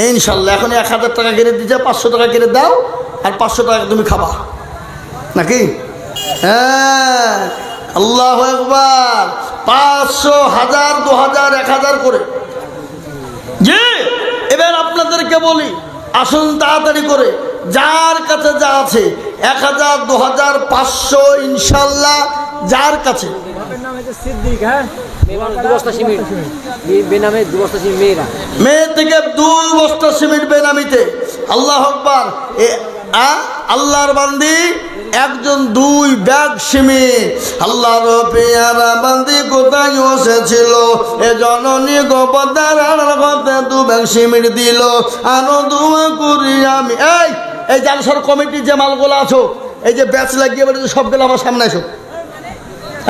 ইনশাল্লাহ। এখন 1000 টাকা কিনে দিচ্ছে, 500 টাকা কিনে দাও, আর 500 টাকা তুমি খাবা নাকি? হ্যাঁ, আল্লাহু আকবার। 500, 1000, 2000, 1000 করে। জি, এবার আপনাদেরকে বলি, আসুন তাড়াতাড়ি করে, যার কাছে যা আছে 1000, 2000, 500 ইনশাল্লাহ, যার কাছে। মেয়ে থেকে 2 বস্তা সিমেন্ট বেনামিতে। আল্লাহু আকবার। আল্লাহর বান্দি একজন 2 ব্যাগ সিমেন্ট। আল্লাহর পেয়ারা বান্দি কোথায় বসেছিল, এ জননী গোপদার কথা 2 ব্যাগ সিমেন্ট দিল। আরো দোয়া করি আমি। এই জালসার কমিটির যে মালগুলো আছো, এই যে ব্যাচ লাগিয়ে বেড়েছে, সবগুলো আমার সামনে এসো।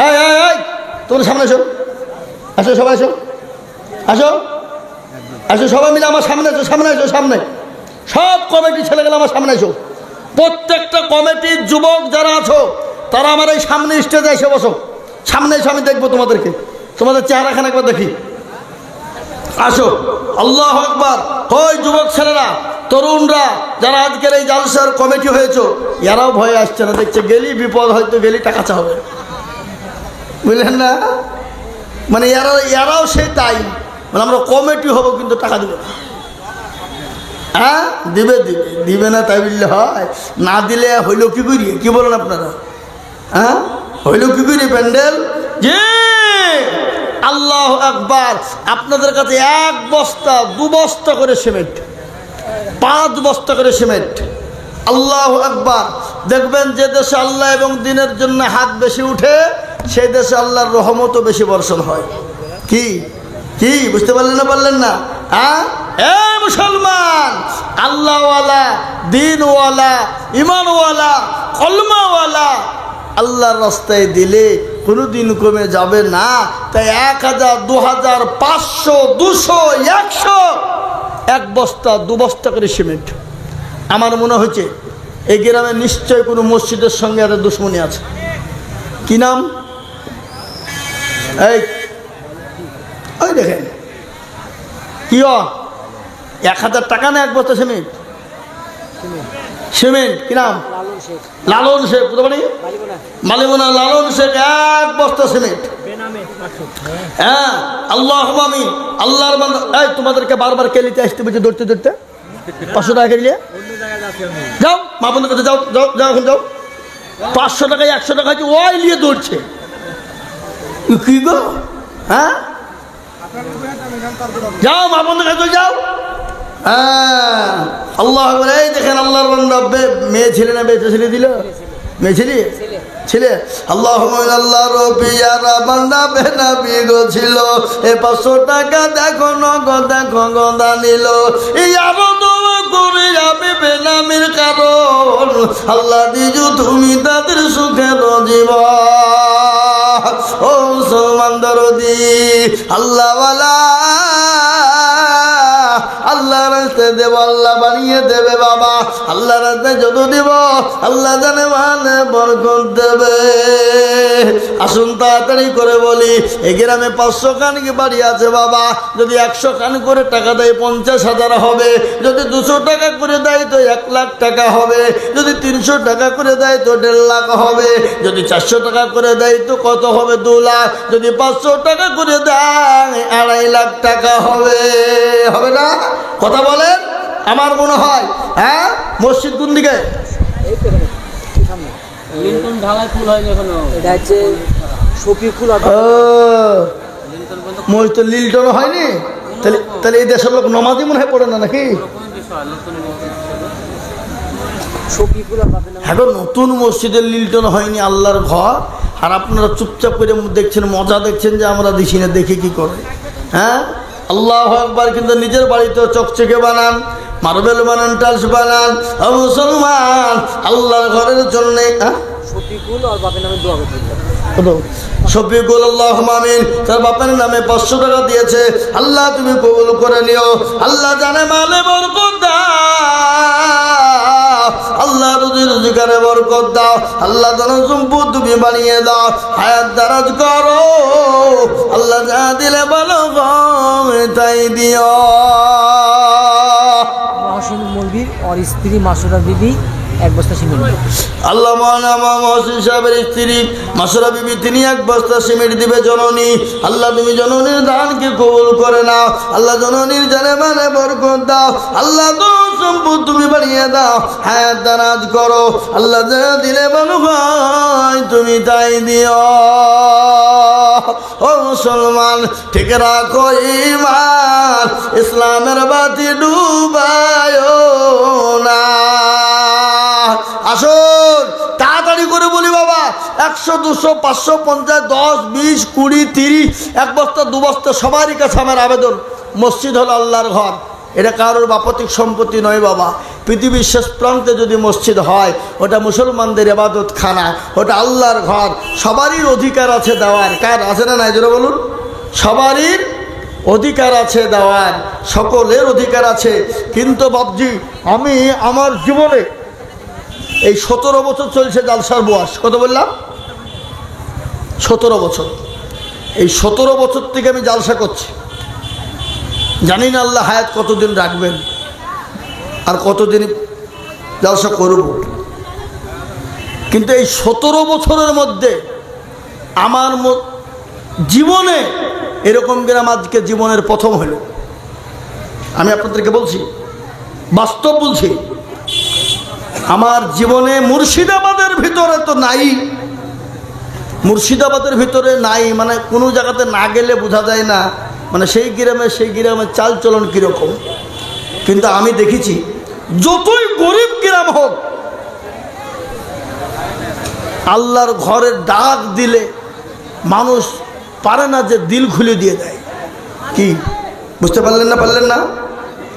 এই তোমরা সামনে এসো, আসো সবাই, এসো আসো আসো সবাই মিলে আমার সামনে এসো, সামনে এসো, সামনে। সব কমিটির ছেলেগুলো আমার সামনে এসো। প্রত্যেকটা কমিটির যুবক যারা আছো, তারা আমার এই সামনে স্টেজে এসে বসো। সামনে এসে আমি দেখবো তোমাদেরকে, তোমাদের চেহারাখানা একবার দেখি। আসো। আল্লাহু আকবার। ওই যুবক ছেলেরা, তরুণরা যারা আজকের এই জালসার কমিটি হয়েছে, এরাও ভয়ে আসছে না, দেখছে গেলি বিপদ, হয়তো গেলি টাকা চাবে, বুঝলেন না? মানে এরাও সেই তাই, মানে আমরা কমিটি হব কিন্তু টাকা দেবে না। হ্যাঁ, দিবে না তাই বললে হয়? না দিলে হইল কি করি? কি বলেন আপনারা? হ্যাঁ, হইল কি করি প্যান্ডেল? জি, আল্লাহু আকবার। আপনাদের কাছে 1 বস্তা 2 বস্তা করে সিমেন্ট, 5 বস্তা করে সিমেন্ট। আল্লাহু আকবার। দেখবেন যে দেশে আল্লাহ এবং দিনের জন্য হাত বেশি উঠে, সেই দেশে আল্লাহর রহমতও বেশি বর্ষণ হয়। কি কি বুঝতে পারলেন না? পারলেন না? হ্যাঁ, এ মুসলমান, আল্লাহওয়ালা, দিনওয়ালা, ইমানওয়ালা, কলমাওয়ালা, আল্লাহর রাস্তায় দিলে কোনো দিন কমে যাবে না। তাই 1000, 2000, 500, 200, 100, 1 বস্তা 2 বস্তা করে সিমেন্ট। আমার মনে হচ্ছে এই গ্রামে নিশ্চয় কোনো মসজিদের সঙ্গে একটা দুশ্মনী আছে। কি নাম? ওই দেখেন কি 1000 টাকা না 1 বস্তা সিমেন্ট? সিমেন্ট কি নাম? লালন শেখ। কোথা বাড়ি? মালিমোনা। লালন শেখ 1 বস্তা সিমেন্ট। হ্যাঁ, আল্লাহুম্মা আমিন। আল্লাহর বান্দা, এই তোমাদেরকে বারবার কেলিতে আসতে বলছে, ধরতে ধরতে 500 টাকা কেলিয়ে যাও, মা বোনের কাছে যাও, যাও যাও, এখন যাও। 500 টাকায় 100 টাকা হচ্ছে, ওই নিয়ে দৌড়ছে। কি গো? হ্যাঁ, যাও মা বোনের কাছে যাও। হ্যাঁ, আল্লাহ। এই দেখেন আল্লাহর বান্দা, মেয়ে ছেলে না বেঁচে ছেলে দিল? মেয়ে ছেলে ছেলে। আল্লাহ আল্লাহর পিয়ারা বান্দা বেনাবি গো ছিল, এ 500 টাকা দেখো নগদ, দেখো গদা নিল। এই আরো দোয়া করে আমি বেনামির কারণ, আল্লাহ দিজু তুমি তাদের সুখের জীবন। ও মুসলমান দরদি, আল্লাহওয়ালা, আল্লাহ রাস্তায় দেব, আল্লাহ বানিয়ে দেবে বাবা। আল্লাহ রাস্তায় যত দেব, আল্লাহ জানে মানে বরকত দেবে। আসুন তাড়াতাড়ি করে বলি, এই গ্রামে 500 খান কি বাড়ি আছে বাবা? যদি 100 খান করে টাকা দেয় 50,000 হবে, যদি 200 টাকা করে দেয় তো 1 লাখ টাকা হবে, যদি 300 টাকা করে দেয় তো 1.5 লাখ হবে, যদি 400 টাকা করে দেয় তো কত হবে? 2 লাখ, যদি 500 টাকা করে দেয় 2.5 লাখ টাকা হবে। হবে না? কথা বলেন। আমার মনে হয় হ্যাঁ। মসজিদ কোন দিকে? এই তো এখানে, এই সামনে। লিন্টন ঢালাই ফুল হয়নি এখনো। এটা হচ্ছে শফিকুল আর ও মসজিদ লিলটন হয়নি? তাহলে তাহলে এই দেশের লোক নমাজই মনে হয় পড়ে না নাকি? শফিকুল আর বাপের নামে এখন নতুন মসজিদের লিলটন হয়নি, আল্লাহর ঘর, আর আপনারা চুপচাপ করে দেখছেন, মজা দেখছেন যে আমরা দিছি না, দেখে কি করে? হ্যাঁ, আল্লাহু আকবার। কিন্তু নিজের বাড়িতে চকচকে বানান, মার্বেল বানান, টাইলস বানান। ও মুসলমান, আল্লাহর ঘরের জন্যে শফিকুল আর বাপের নামে দোয়া করতে হবে। শফিকুল আল্লাহুম্মা আমিন, তার বাপের নামে 500 টাকা দিয়েছে। আল্লাহ তুমি কবুল করে নিও। আল্লাহ জানে মালে বরকত দাও, আল্লাহ রুজি রোজগারে বরকত দাও, আল্লাহ ধন সম্পদ তুমি বানিয়ে দাও, হায়াত দারাজ করো। আল্লাহ যা দিলে ভালো তাই দিও। মহসিন মৌলভীর আর স্ত্রী মাসুরা বিবি 1 বস্তা সিমেন্ট। আল্লাহ মাওলানা মহসিন সাহেবের স্ত্রী মাসুরা বিবি, তিনি 1 বস্তা সিমেন্ট দিবে জননী। আল্লাহ তুমি জননীর দানকে কবুল করে নাও। আল্লাহ জননীর জানে মানে বরকত দাও। আল্লাহ তো সম্পদ তুমি বাড়িয়ে দাও, হায়াত দারাজ করো। আল্লাহ যা দিলে ভালো হয় তুমি তাই দিও। ও মুসলমান, ঠিক রাখো ঈমান, ইসলামের বাতি ডুবায়ো না। আসুন তাড়াতাড়ি করে বলি বাবা, 100, 200, 500, 50, 10, 20, 20, 30, 1 বস্তা 2 বস্তা সবারই কাছে আমার আবেদন। মসজিদ হলো আল্লাহর ঘর, এটা কারোর বাপতিক সম্পত্তি নয় বাবা। পৃথিবীর শেষ প্রান্তে যদি মসজিদ হয়, ওটা মুসলমানদের ইবাদত খানা, ওটা আল্লাহর ঘর। সবারই অধিকার আছে দেওয়ার। কার আছে না নাই জোরে বলুন? সবারই অধিকার আছে দেওয়ার, সকলের অধিকার আছে। কিন্তু বাবজি, আমি আমার জীবনে এই 17 বছর চলছে জালসার বয়স। কত বললাম? 17 বছর। এই 17 বছর থেকে আমি জালসা করছি। জানি না আল্লাহ হায়াত কতদিন রাখবেন আর কতদিন জালসা করব, কিন্তু এই 17 বছরের মধ্যে আমার জীবনে এরকম গ্রাম আজকে জীবনের প্রথম হলো। আমি আপনাদেরকে বলছি, বাস্তব বলছি। আমার জীবনে মুর্শিদাবাদের ভিতরে তো নাই, মুর্শিদাবাদের ভিতরে নাই, মানে কোনো জায়গাতে না গেলে বোঝা যায় না মানে সেই গ্রামের চাল চলন কীরকম। কিন্তু আমি দেখেছি, যতই গরিব গ্রাম হোক, আল্লাহর ঘরের ডাক দিলে মানুষ পারে না যে দিল খুলে দিয়ে দেয়। কি বুঝতে পারলেন না?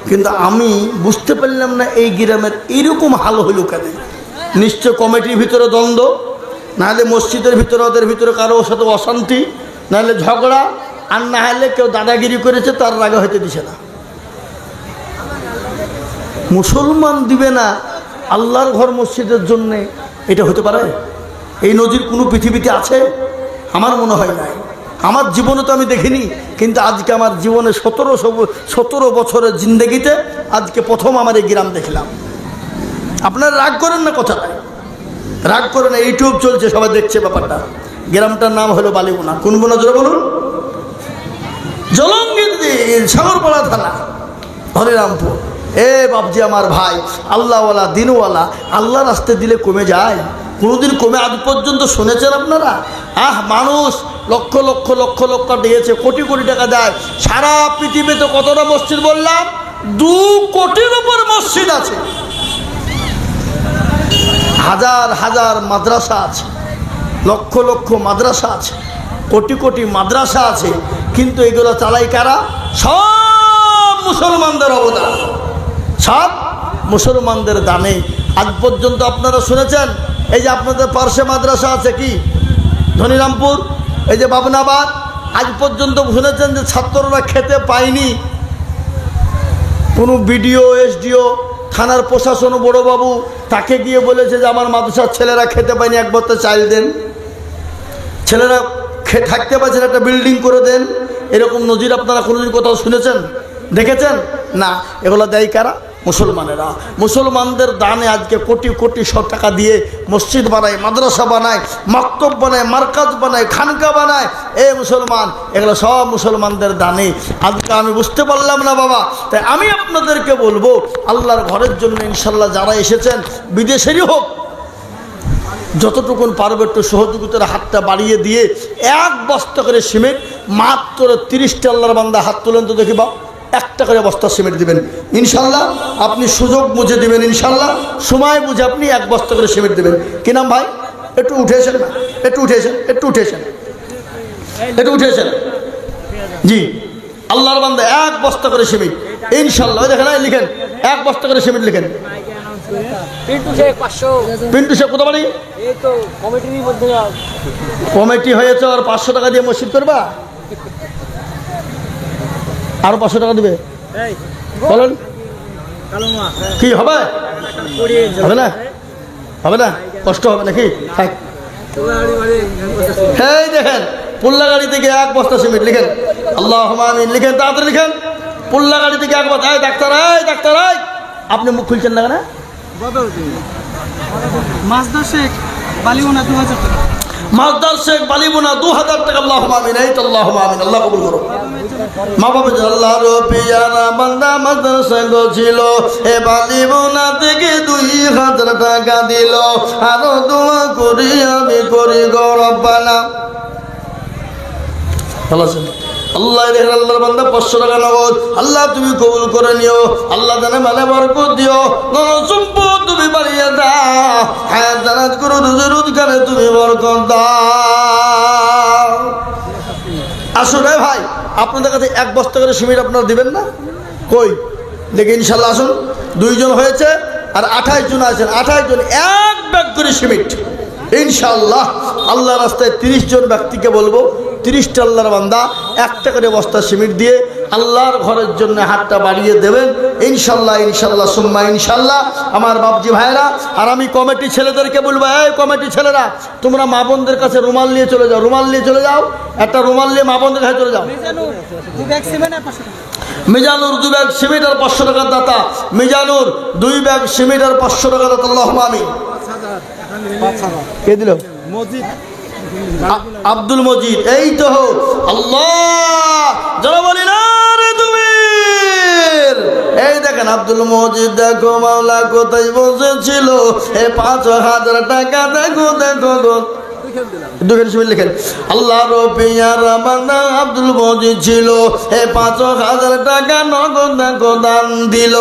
কিন্তু আমি বুঝতে পারলাম না এই গ্রামের এইরকম হাল হইল কেন। নিশ্চয় কমিটির ভিতরে দ্বন্দ্ব, নাহলে মসজিদের ভিতরে ওদের ভিতরে কারোর সাথে অশান্তি, নাহলে ঝগড়া, আর না হলে কেউ দাদাগিরি করেছে, তার রাগে হইতে দিছে না। মুসলমান দিবে না আল্লাহর ঘর মসজিদের জন্যে, এটা হতে পারে? এই নজির কোনো পৃথিবীতে আছে? আমার মনে হয় নাই। আমার জীবনে তো আমি দেখিনি, কিন্তু আজকে আমার জীবনে 17 বছরের জিন্দেগিতে আজকে প্রথম আমার এই গ্রাম দেখলাম। আপনারা রাগ করেন না, কথা রাগ করেন না, ইউটিউব চলছে, সবাই দেখছে ব্যাপারটা। গ্রামটার নাম হলো বালিগুনা। কোন গুনা জোরে বলুন? জলঙ্গির দিন, সাগরপাড়া থানা, হরিরামপুর। বাবজি আমার ভাই, আল্লাহওয়ালা দিনওয়ালা, আল্লাহ রাস্তে দিলে কমে যায়? কোনোদিন কমে আজ পর্যন্ত শুনেছেন আপনারা? মানুষ লক্ষ লক্ষ লক্ষ লক্ষ দিয়েছে, কোটি কোটি টাকা দেয়। সারা পৃথিবীতে কতটা মসজিদ বললাম? 2 কোটির উপর মসজিদ আছে, হাজার হাজার মাদ্রাসা আছে, লক্ষ লক্ষ মাদ্রাসা আছে, কোটি কোটি মাদ্রাসা আছে। কিন্তু এগুলো চালাই কারা? সব মুসলমানদের অবদান, সব মুসলমানদের দানে। আজ পর্যন্ত আপনারা শুনেছেন, এই যে আপনাদের পার্শ্বে মাদ্রাসা আছে কি ধনিরামপুর, এই যে বাবনাবাদ, আজ পর্যন্ত শুনেছেন যে ছাত্ররা খেতে পায়নি? কোনো বিডিও, এসডিও, থানার প্রশাসন, বড়োবাবু তাকে গিয়ে বলেছে যে আমার মাদ্রাসার ছেলেরা খেতে পায়নি, 1 বস্তা চাল দেন। ছেলেরা থাকতে পারছেন, একটা বিল্ডিং করে দেন, এরকম নজির আপনারা কোনোদিন কোথাও শুনেছেন, দেখেছেন? না। এগুলো দেয় কারা? মুসলমানেরা। মুসলমানদের দানে আজকে কোটি কোটি টাকা দিয়ে মসজিদ বানায়, মাদ্রাসা বানায়, মাকতব বানায়, মার্কাজ বানায়, খানকা বানায়। মুসলমান, এগুলো সব মুসলমানদের দানে। আজকে আমি বুঝতে পারলাম না বাবা, তাই আমি আপনাদেরকে বলবো, আল্লাহর ঘরের জন্য ইনশাল্লাহ যারা এসেছেন, বিদেশেরই হোক, যতটুকুন পারবে একটু সহযোগিতার হাতটা বাড়িয়ে দিয়ে 1 বস্তা করে সিমেন্ট, মাত্র 30টা আল্লাহর বান্দা হাত তোলেন তো দেখি বা, 1টা করে বস্তা সিমেন্ট দিবেন ইনশাল্লাহ। আপনি সুযোগ বুঝে দিবেন ইনশাল্লাহ, সময় বুঝে আপনি 1 বস্তা করে সিমেন্ট দেবেন। কি নাম ভাই? একটু উঠেছেন না, একটু উঠেছেন, একটু উঠেছেন, একটু উঠেছেন। জি, আল্লাহর বান্দা 1 বস্তা করে সিমেন্ট ইনশাল্লাহ। দেখেন, লিখেন 1 বস্তা করে সিমেন্ট লিখেন। পিন্টু শেখ কত বাড়ি? কমিটি হয়েছে, আর 500 টাকা দিয়ে মসজিদ করবা, আরো 500 টাকা দিবে, বলেন কি হবে? হবে না? হবে না? কষ্ট হবে নাকি? এই দেখেন, পুল্লাগাড়ি থেকে 1 বস্তা সিমেন্ট লিখেন, আল্লাহুম্মা আমিন লিখেন, তাড়াতাড়ি লিখেন। পুল্লাগাড়ি থেকে 1 বস্তা। ডাক্তার, ডাক্তার, আপনি মুখ খুলছেন না কেন? মাসদার শেখ বালিউনা 2000 টাকা। মাসদার শেখ বালিউনা 2000 টাকা। আল্লাহুম্মা আমিন। এই তো আল্লাহুম্মা আমিন, আল্লাহ কবুল করো। মা বাবা আল্লাহর পিয়ারা বান্দা মাদ্রাসা ছিল, বালিউনা থেকে 2000 টাকা দিল। আরো দোয়া করি আমি, করি গো রব্বানা। ভালো আছেন? আল্লাহ দেখেন, আল্লাহর বান্দা 500 টাকা নগদ। আল্লাহ তুমি কবুল করে নিও, আল্লাহ জানে মানে বরকত দিও, সম্পদ তুমি বাড়িয়ে দাও, হায়াত জানাত করো, রোজগারে তুমি বরকত দাও। আসুন ভাই, আপনাদের কাছে 1 বস্তা করে সিমেন্ট আপনারা দিবেন না? কই দেখে ইনশাল্লাহ আসুন। 2 জন হয়েছে আর 28 জন আছেন, 28 জন 1 ব্যাগ করে সিমেন্ট ইনশাল্লাহ। আল্লাহ রাস্তায় 30 জন ব্যক্তিকে বলবো, 30টা আল্লাহর বান্দা 1টা করে বস্তা সিমেন্ট দিয়ে আল্লাহর ঘরের জন্য হাতটা বাড়িয়ে দেবেন ইনশাল্লাহ, ইনশাল্লাহ সুম্মা ইনশাল্লাহ। আমার বাপজি ভাইরা, আর আমি কমিটি ছেলেদেরকে বলবো, এই কমিটি ছেলেরা, তোমরা মা বোনদের কাছে রুমাল নিয়ে চলে যাও, রুমাল নিয়ে চলে যাও, একটা রুমাল নিয়ে মা বোনদের কাছে চলে যাও। মিজানুর 2 ব্যাগ সিমেন্ট আর 500 টাকার দাতা। মিজানুর 2 ব্যাগ সিমেন্ট আর 500 টাকা দাতা। আল্লাহুম্মা আমিন। কে দিল? আব্দুল মজিদ। এই তো আল্লাহ, যারা বলি না রে তুমি। এই দেখেন আব্দুল মজিদ, দেখো মাওলা কোথায় বসেছিল, 5000 টাকা দেখো, দেখো লিখেন। আল্লাহ রবিয়ার বান্দা আব্দুল মজিদ ছিল, 5000 টাকা নগদ দেখো দান দিল।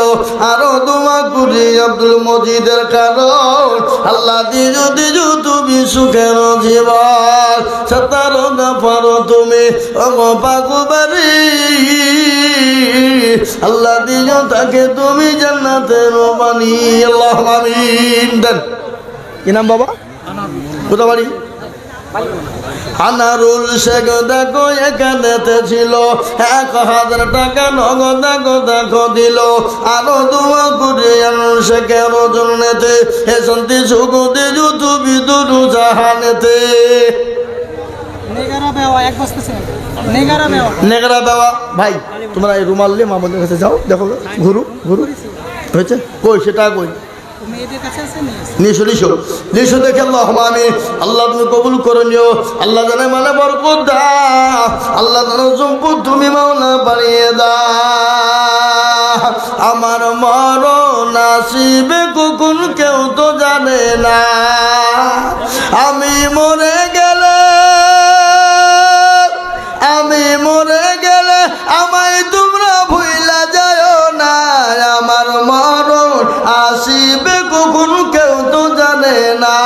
আরো দোয়া করি আব্দুল মজিদের কারণ, আল্লাহ দিজু দিজু তুমি সুখের জীবন, সতারো গাফারো তুমি পাকুবারি, আল্লাহ দিজু তাকে তুমি জান্নাতের বাণী। আল্লাহুম্মা আমিন। দেন কি নাম বাবা? কোথা বাড়ি? আনারুল শেখ দেখো এখানেতে ছিল, 1000 টাকা নগদ দেখো দিল। আরো দোয়া করে আনারুল শেখের জন্যতে, শান্তি সুখ দিজু তুমি দুরু জাহানেতে। নেগরা বেওয়া ভাই, তোমরা এই রুমাল নিয়ে মামাদের কাছে যাও, দেখো ঘুরু ঘুরু হয়েছে কই, সেটা কই নিশো দেখে। আল্লাহুম্মা আমিন। আল্লাহ তুমি কবুল করে নিও, আল্লাহ জানে মানে বরকত দাও, আল্লাহ জানে সম্পদ তুমি মাওলা বাড়িয়ে দাও। আমার মরণ আসিবে কখন কেউ তো জানে না, আমি মরে গেলে, আমি মরে গেলে আমায় তোমরা ভুইলা যাও না। আমার মরণ আসিবে কখন কেউ তো জানে না।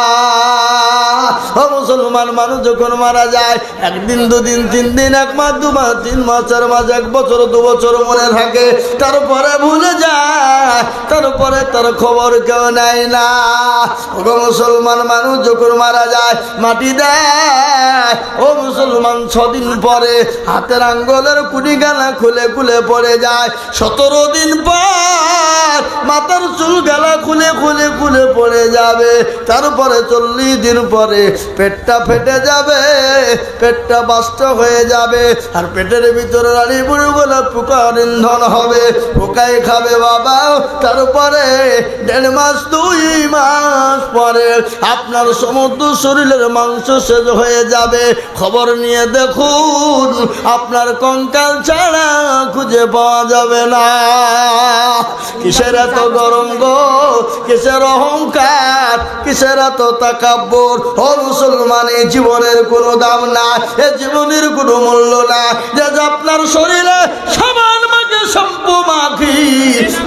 মুসলমান মানুষ যখন মারা যায়, 1 দিন 2 দিন 3 দিন 1 মাস 2 মাস 3 মাস 4 মাস 1 বছর 2 বছর মনে থাকে, তারপরে ভুলে যায়, তারপরে তার খবর কেউ নেয় না। মুসলমান মানুষ যখন মারা যায়, মাটি দেয়, ও মুসলমান 6 দিন পরে হাতের আঙ্গুলের কুড়িগালা খুলে খুলে পড়ে যায়। 17 দিন পর মাথার চুল গেলা খুলে খুলে খুলে পড়ে যাবে। তারপরে 40 দিন পরে পেটটা ফেটে যাবে, পেটটা বাস্ট হয়ে যাবে, আর পেটের ভিতরে রানী বুড়োগুলো পোকার ইন্ধন হবে, পোকায় খাবে বাবা। তারপরে 1.5 মাস 2 মাস পরে আপনার সমস্ত শরীরের মাংস শেষ হয়ে যাবে। খবর নিয়ে দেখুন আপনার কঙ্কাল ছাড়া খুঁজে পাওয়া যাবে না। কিসের এত গরম গো, কিসের অহংকার, কিসের এত তাকাব্বুর? ও মুসলমান, এই জীবনের কোনো দাম না, এ জীবনের কোনো মূল্য না। যে আপনার শরীরে সাবান মাখে, শ্যাম্পু মাখি,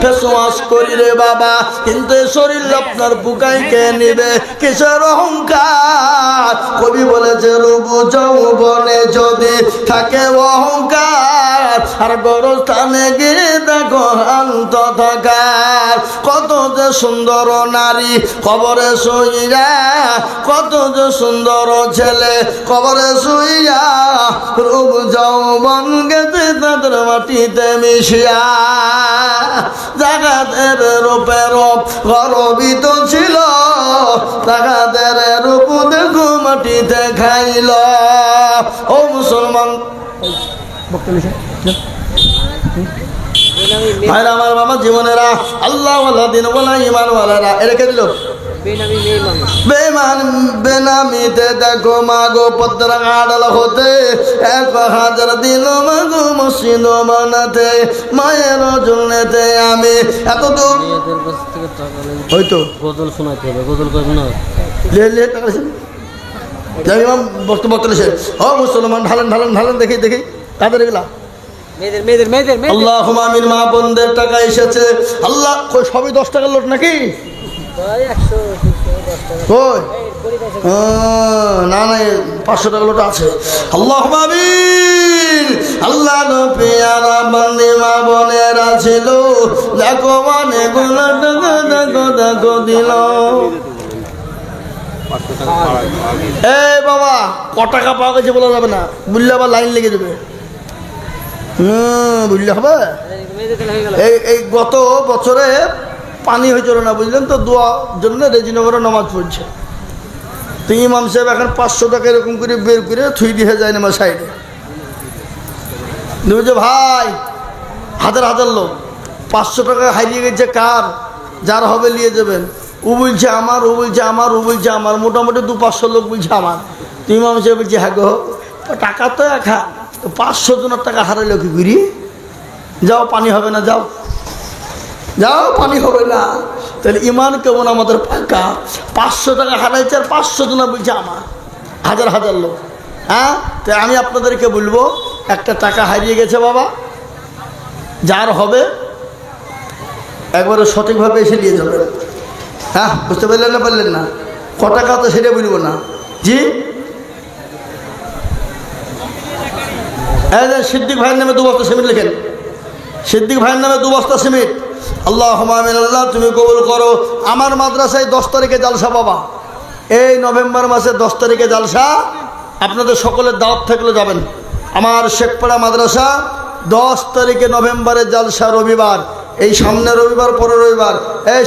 ফেস ওয়াশ করি রে বাবা, কিন্তু এই শরীর আপনার বুকাই কে নিবে? কিসের অহংকার? কবি বলেছে রূপ যৌবনে যদি থাকে অহংকার, আর গরস্থানে গিয়ে দেখো শান্ত থাকার। কত যে সুন্দর নারী কবরে শুইয়া, কত যে সুন্দর ছেলে কবরে শুইয়া, রূপ যৌবন গেছে তাদের মাটিতে মিশিয়া। জাগাতের রূপে রূপ গর্বিত ছিল, জাগাতের রূপ দেখো মাটিতে খাইল। ও মুসলমান ভাইরা আমার, বাবা জীবনেরা, আল্লাহ ওয়ালা দিন ওয়ালা ইমান ওয়ালারা রেখে দিল বেমান বেনামিতে দেখো মাগো পদ্মার আড়াল হতে 1000 দিন মাগো মসজিদ বানাতে, মায়ের জন্যতে আমি এত দূর মেয়েদের কাছ থেকে টাকা নেই, হয়তো গজল শোনাতে হবে, গজল করবে না। টাকা বক্তব্য তুলেছেন। ও মুসলমান, ঢালেন ঢালেন ঢালেন, দেখি দেখি তাদের এগুলা আল্লাহুম্মা আমিন। মা বোনদের টাকা এসেছে, আল্লাহ কই সবই 10 টাকার লোট নাকি? কই না না, 500 টাকা লোট আছে। আল্লাহুম্মা আমিন। আল্লাহ নপিয়ারা বান্দি মা বোনেরা ছিল, দেখো অনেকগুলো টাকা দেখো দেখো দিল। এই বাবা, ক টাকা পাওয়া গেছে বলা যাবে না, বুঝলে আবার লাইন লেগে যাবে। বুঝলে হবে। এই গত বছরে পানি হয়েছিল না, বুঝলেন তো, দোয়া জন্য রেজিনগরে নামাজ পড়ছে। তো ইমাম সাহেব এখন 500 টাকা এরকম করে বের করে থুই দিয়ে যায় না সাইডে। বুঝছে ভাই, হাজার হাজার লোক, 500 টাকা হারিয়ে গেছে কার? যার হবে নিয়ে যাবেন। ও বলছে আমার, ও বলছে আমার, ও বলছে আমার, মোটামুটি 200-500 লোক বলছে আমার। তো ইমাম সাহেব বলছে হ্যাঁ গো, টাকা তো 500 জনের টাকা হারাইলো কি করি? যাও, পানি হবে না, যাও যাও, পানি হবে না। তাহলে ইমান কেমন আমাদের পাকা? 500 টাকা হারাইছে আর 500 জন বলছে আমার, হাজার হাজার লোক। হ্যাঁ, তো আমি আপনাদেরকে বলবো, একটা টাকা হারিয়ে গেছে বাবা, যার হবে একবারে সঠিকভাবে এসে নিয়ে যাবে। হ্যাঁ, বুঝতে পারলেন না? পারলেন না? ক টাকা তো সেটা বলবো না। জি, সিদ্দিক ভাইয়ের নামে 2 বস্তা সিমেন্ট লেখেন। সিদ্দিক ভাইয়ের নামে 2 বস্তা সিমেন্ট। আল্লাহুম্মা আমিন। আল্লাহ তুমি কবুল করো। আমার মাদ্রাসায় 10 তারিখে জালসা বাবা, এই নভেম্বর মাসের 10 তারিখে জালসা। আপনাদের সকলের দাওয়াত থাকলে যাবেন। আমার শেখপাড়া মাদ্রাসা 10 তারিখে নভেম্বরের জালসা, রবিবার, এই সামনে রবিবার, পরের রবিবার। এই